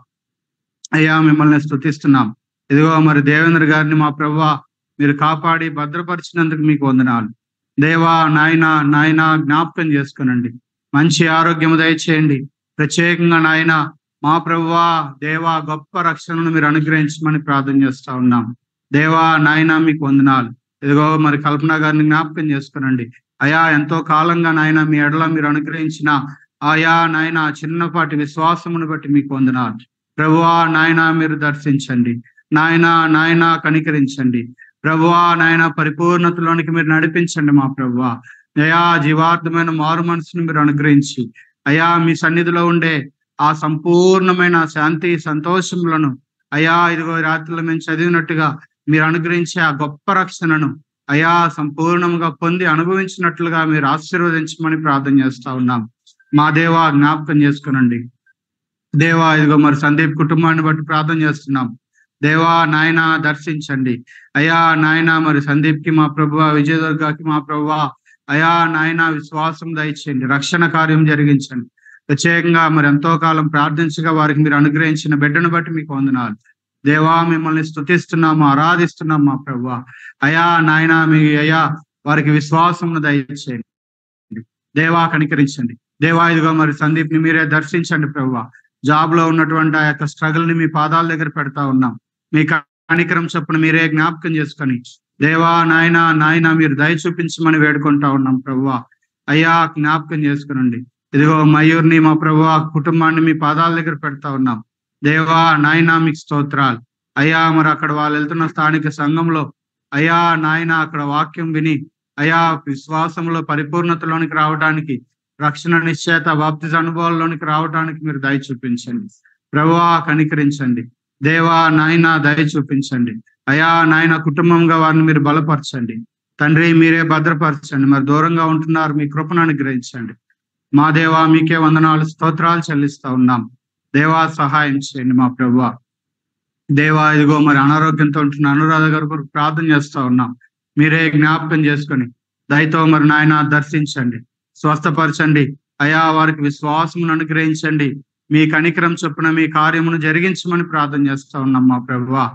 అయ్యా మిమ్మల్ని స్తుతిస్తున్నాం. ఇదిగో మరి దేవేంద్ర గారిని మా ప్రభువా మీరు కాపాడి భద్రపరిచినందుకు మీకు వందనాలు దేవా నాయన. జ్ఞాపకం చేసుకునండి, మంచి ఆరోగ్యము దయచేయండి. ప్రత్యేకంగా నాయన మా ప్రభువా దేవా గొప్ప రక్షణను మీరు అనుగ్రహించమని ప్రార్థన చేస్తా ఉన్నాం దేవా నాయన. మీకు వందనాలు. ఇదిగో మరి కల్పన గారిని జ్ఞాపకం చేసుకునండి అయా. ఎంతో కాలంగా నాయన మీ ఎడల మీరు అనుగ్రహించిన ఆయా నాయన చిన్నపాటి విశ్వాసమును బట్టి మీకు వందనాలు ప్రభువా నాయన. మీరు దర్శించండి నాయన, కనికరించండి ప్రభువా నాయన. పరిపూర్ణతలోనికి మీరు నడిపించండి మా ప్రభువా. అయా జీవార్థమైన మారు మనసును మీరు అనుగ్రహించి అయా మీ సన్నిధిలో ఉండే ఆ సంపూర్ణమైన శాంతి సంతోషములను అయా ఇదిగో రాత్రిలో మేము చదివినట్టుగా మీరు అనుగ్రహించే ఆ గొప్ప రక్షణను అయా సంపూర్ణంగా పొంది అనుభవించినట్లుగా మీరు ఆశీర్వదించమని ప్రార్థన చేస్తా ఉన్నాం మా దేవా. జ్ఞాపకం చేసుకునండి దేవా. ఇదిగో మరి సందీప్ కుటుంబాన్ని బట్టి ప్రార్థన చేస్తున్నాం దేవా నాయన. దర్శించండి అయా నాయన. మరి సందీప్ కి మా ప్రభువా, విజయదుర్గకి మా ప్రభువా అయా నాయన విశ్వాసం దయచేయండి, రక్షణ కార్యం జరిగించండి. ప్రత్యేకంగా మరి ఎంతో కాలం ప్రార్థించగా వారికి మీరు అనుగ్రహించిన బిడ్డను బట్టి మీకు వందనాలు దేవా. మిమ్మల్ని స్తుతిస్తున్నాము, ఆరాధిస్తున్నాం మా ప్రభువా అయా నాయన. మీ అయా వారికి విశ్వాసమును దయచేయండి దేవా, కనికరించండి దేవా. ఇదిగో మరి సందీప్ ని మీరే దర్శించండి ప్రభువా. జాబ్ లో ఉన్నటువంటి ఆ యొక్క స్ట్రగుల్ ని మీ పాదాల దగ్గర పెడతా ఉన్నాం. మీ కనికరం చొప్పున మీరే జ్ఞాపకం చేసుకొని దేవా నాయన మీరు దయ చూపించమని వేడుకుంటా ఉన్నాం ప్రభువా. అయ్యా జ్ఞాపకం చేసుకునండి. ఇదిగో మయూర్ని మా ప్రభువా కుటుంబాన్ని మీ పాదాల దగ్గర పెడతా ఉన్నాం. దేవా నాయన మీకు స్తోత్రాలు. అయ్యా మరి అక్కడ వాళ్ళు వెళ్తున్న స్థానిక సంఘంలో అయ్యా నాయన అక్కడ వాక్యం విని అయ్యా విశ్వాసంలో పరిపూర్ణతలోనికి రావడానికి, రక్షణ నిశ్చయత బాప్తిజ అనుభవాల్లోనికి రావడానికి మీరు దయ చూపించండి ప్రభువా. కనికరించండి దేవా నాయన దయ చూపించండి. అయా నాయన కుటుంబంగా వారిని మీరు బలపరచండి తండ్రి. మీరే భద్రపరచండి. మరి దూరంగా ఉంటున్నారు, మీ కృపను అనుగ్రహించండి. మా దేవా మీకే వందనాలు స్తోత్రాలు చెల్లిస్తా ఉన్నాం. దేవా సహాయం చేయండి మా ప్రభువా. దేవా ఇదిగో మరి అనారోగ్యంతో ఉంటున్న అనురాధ గారు ప్రార్థన చేస్తా ఉన్నాం. మీరే జ్ఞాపకం చేసుకొని దయతో మరి నాయన దర్శించండి, స్వస్థపరచండి. అయా వారికి విశ్వాసమును అనుగ్రహించండి. మీ కనికరం చొప్పున మీ కార్యమును జరిగించమని ప్రార్థన చేస్తా ఉన్నాం మా ప్రభువా.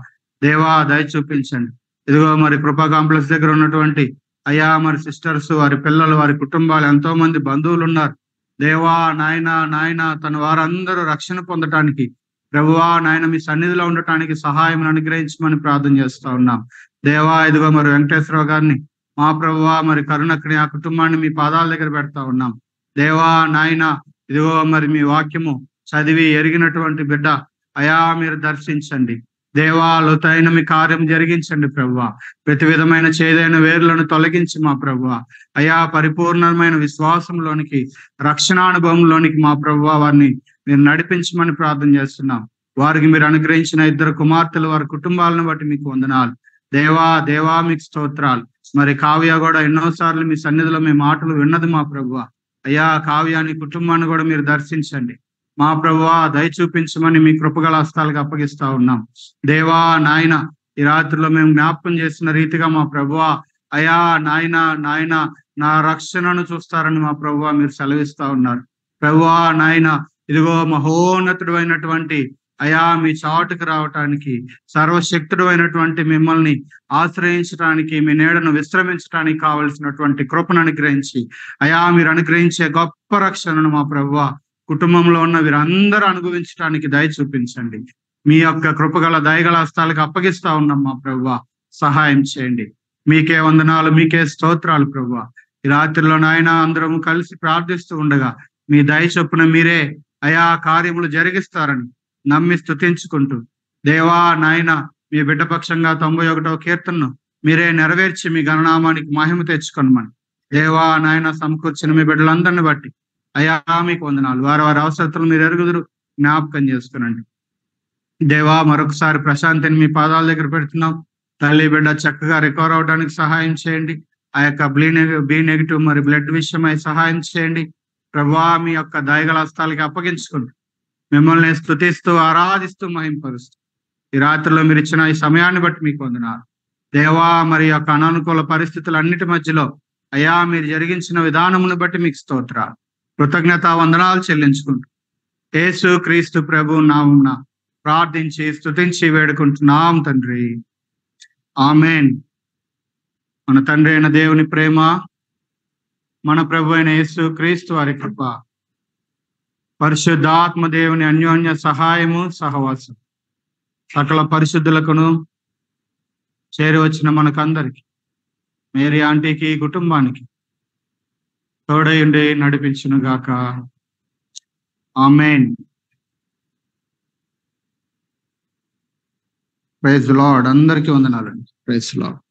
దేవా దయ చూపించండి. ఇదిగో మరి కృపా కాంప్లెక్స్ దగ్గర ఉన్నటువంటి అయ్యా మరి సిస్టర్స్, వారి పిల్లలు, వారి కుటుంబాలు, ఎంతో మంది బంధువులు ఉన్నారు. దేవా నాయన తన వారందరూ రక్షణ పొందటానికి ప్రభువా నాయన మీ సన్నిధిలో ఉండటానికి సహాయం అనుగ్రహించమని ప్రార్థన చేస్తా ఉన్నాం. దేవా ఇదిగో మరి వెంకటేశ్వరరావు గారిని మా ప్రభువా మరి కరుణక్కని ఆ కుటుంబాన్ని మీ పాదాల దగ్గర పెడతా ఉన్నాం. దేవా నాయన ఇదిగో మరి మీ వాక్యము చదివి ఎరిగినటువంటి బిడ్డ అయా మీరు దర్శించండి. దేవా లోతైన మీ కార్యం జరిగించండి ప్రభువా. ప్రతి విధమైన చేదైన వేర్లను తొలగించి మా ప్రభువా అయా పరిపూర్ణమైన విశ్వాసంలోనికి, రక్షణానుభవంలోనికి మా ప్రభువా వారిని మీరు నడిపించమని ప్రార్థన చేస్తున్నాం. వారికి మీరు అనుగ్రహించిన 2 కుమార్తెలు, వారి కుటుంబాలను బట్టి మీకు వందనాలు. దేవా మీకు స్తోత్రాలు. మరి కావ్య కూడా ఎన్నోసార్లు మీ సన్నిధిలో మీ మాటలు విన్నది మా ప్రభువా. అయ్యా కావ్యాన్ని కుటుంబాన్ని కూడా మీరు దర్శించండి మా ప్రభువా. దయ చూపించమని మీ కృపగల హస్తాలకు అప్పగిస్తా ఉన్నాం. దేవా నాయన ఈ రాత్రిలో మేము జ్ఞాపకం చేసిన రీతిగా మా ప్రభువా అయా నాయన నా రక్షణను చూస్తారని మా ప్రభువా మీరు సెలవిస్తా ఉన్నారు. ప్రభువా నాయన ఇదిగో మహోన్నతుడు అయినటువంటి అయా మీ చాటుకు రావటానికి, సర్వశక్తుడు అయినటువంటి మిమ్మల్ని ఆశ్రయించడానికి, మీ నీడను విశ్రమించడానికి కావలసినటువంటి కృపను అనుగ్రహించి అయా మీరు అనుగ్రహించే గొప్ప రక్షణను మా ప్రభువా కుటుంబంలో ఉన్న వీరందరూ అనుభవించడానికి దయ చూపించండి. మీ యొక్క కృపగల దయగల హస్తాలకు అప్పగిస్తా ఉన్నాం మా ప్రభువా. సహాయం చేయండి. మీకే వందనాలు, మీకే స్తోత్రాలు ప్రభువా. ఈ రాత్రిలో నాయన అందరం కలిసి ప్రార్థిస్తూ ఉండగా మీ దయ చొప్పున మీరే అయా కార్యములు జరిగిస్తారని నమ్మి స్తుతించుకుంటూ దేవా నాయన మీ బిడ్డ పక్షంగా 91వ కీర్తనను మీరే నెరవేర్చి మీ గణనామానికి మహిమ తెచ్చుకొనమని దేవా నాయన సమకూర్చిన మీ బిడ్డలందరిని బట్టి అయా మీకు వందనాలు. వారి అవసరతలు మీరు ఎరుగుదురు, జ్ఞాపకం చేసుకునండి. దేవా మరొకసారి ప్రశాంతిని మీ పాదాల దగ్గర పెడుతున్నాం. తల్లి బిడ్డ చక్కగా రికవర్ అవడానికి సహాయం చేయండి. ఆ యొక్క బి నెగిటివ్ మరి బ్లడ్ విషయమై సహాయం చేయండి ప్రభువా. మీ యొక్క దయగల హస్తాలకి అప్పగించుకుంటూ మిమ్మల్ని స్తుతిస్తూ ఆరాధిస్తూ మహింపరుస్తూ ఈ రాత్రిలో మీరు ఇచ్చిన ఈ సమయాన్ని బట్టి మీకు వందనాలు దేవా. మరి యొక్క అనానుకూల పరిస్థితులన్నిటి మధ్యలో అయా మీరు జరిగించిన విధానమును బట్టి మీకు స్తోత్రాలు, కృతజ్ఞత వందనాలు చెల్లించుకుంటూ యేసు క్రీస్తు ప్రభు నామమున ప్రార్థించి స్తుతించి వేడుకుంటున్నాం తండ్రి. ఆమేన్. మన తండ్రి అయిన దేవుని ప్రేమ, మన ప్రభు అయిన యేసు క్రీస్తు వారి కృప, పరిశుద్ధాత్మ దేవుని అన్యోన్య సహాయము సహవాసం సకల పరిశుద్ధులకును చేరి వచ్చిన మనకందరికి, మేరీ ఆంటీకి, కుటుంబానికి తోడయుండి నడిపించును గాక. ఆమేన్. Praise lord. అందరికీ వందనాలండి. Praise lord.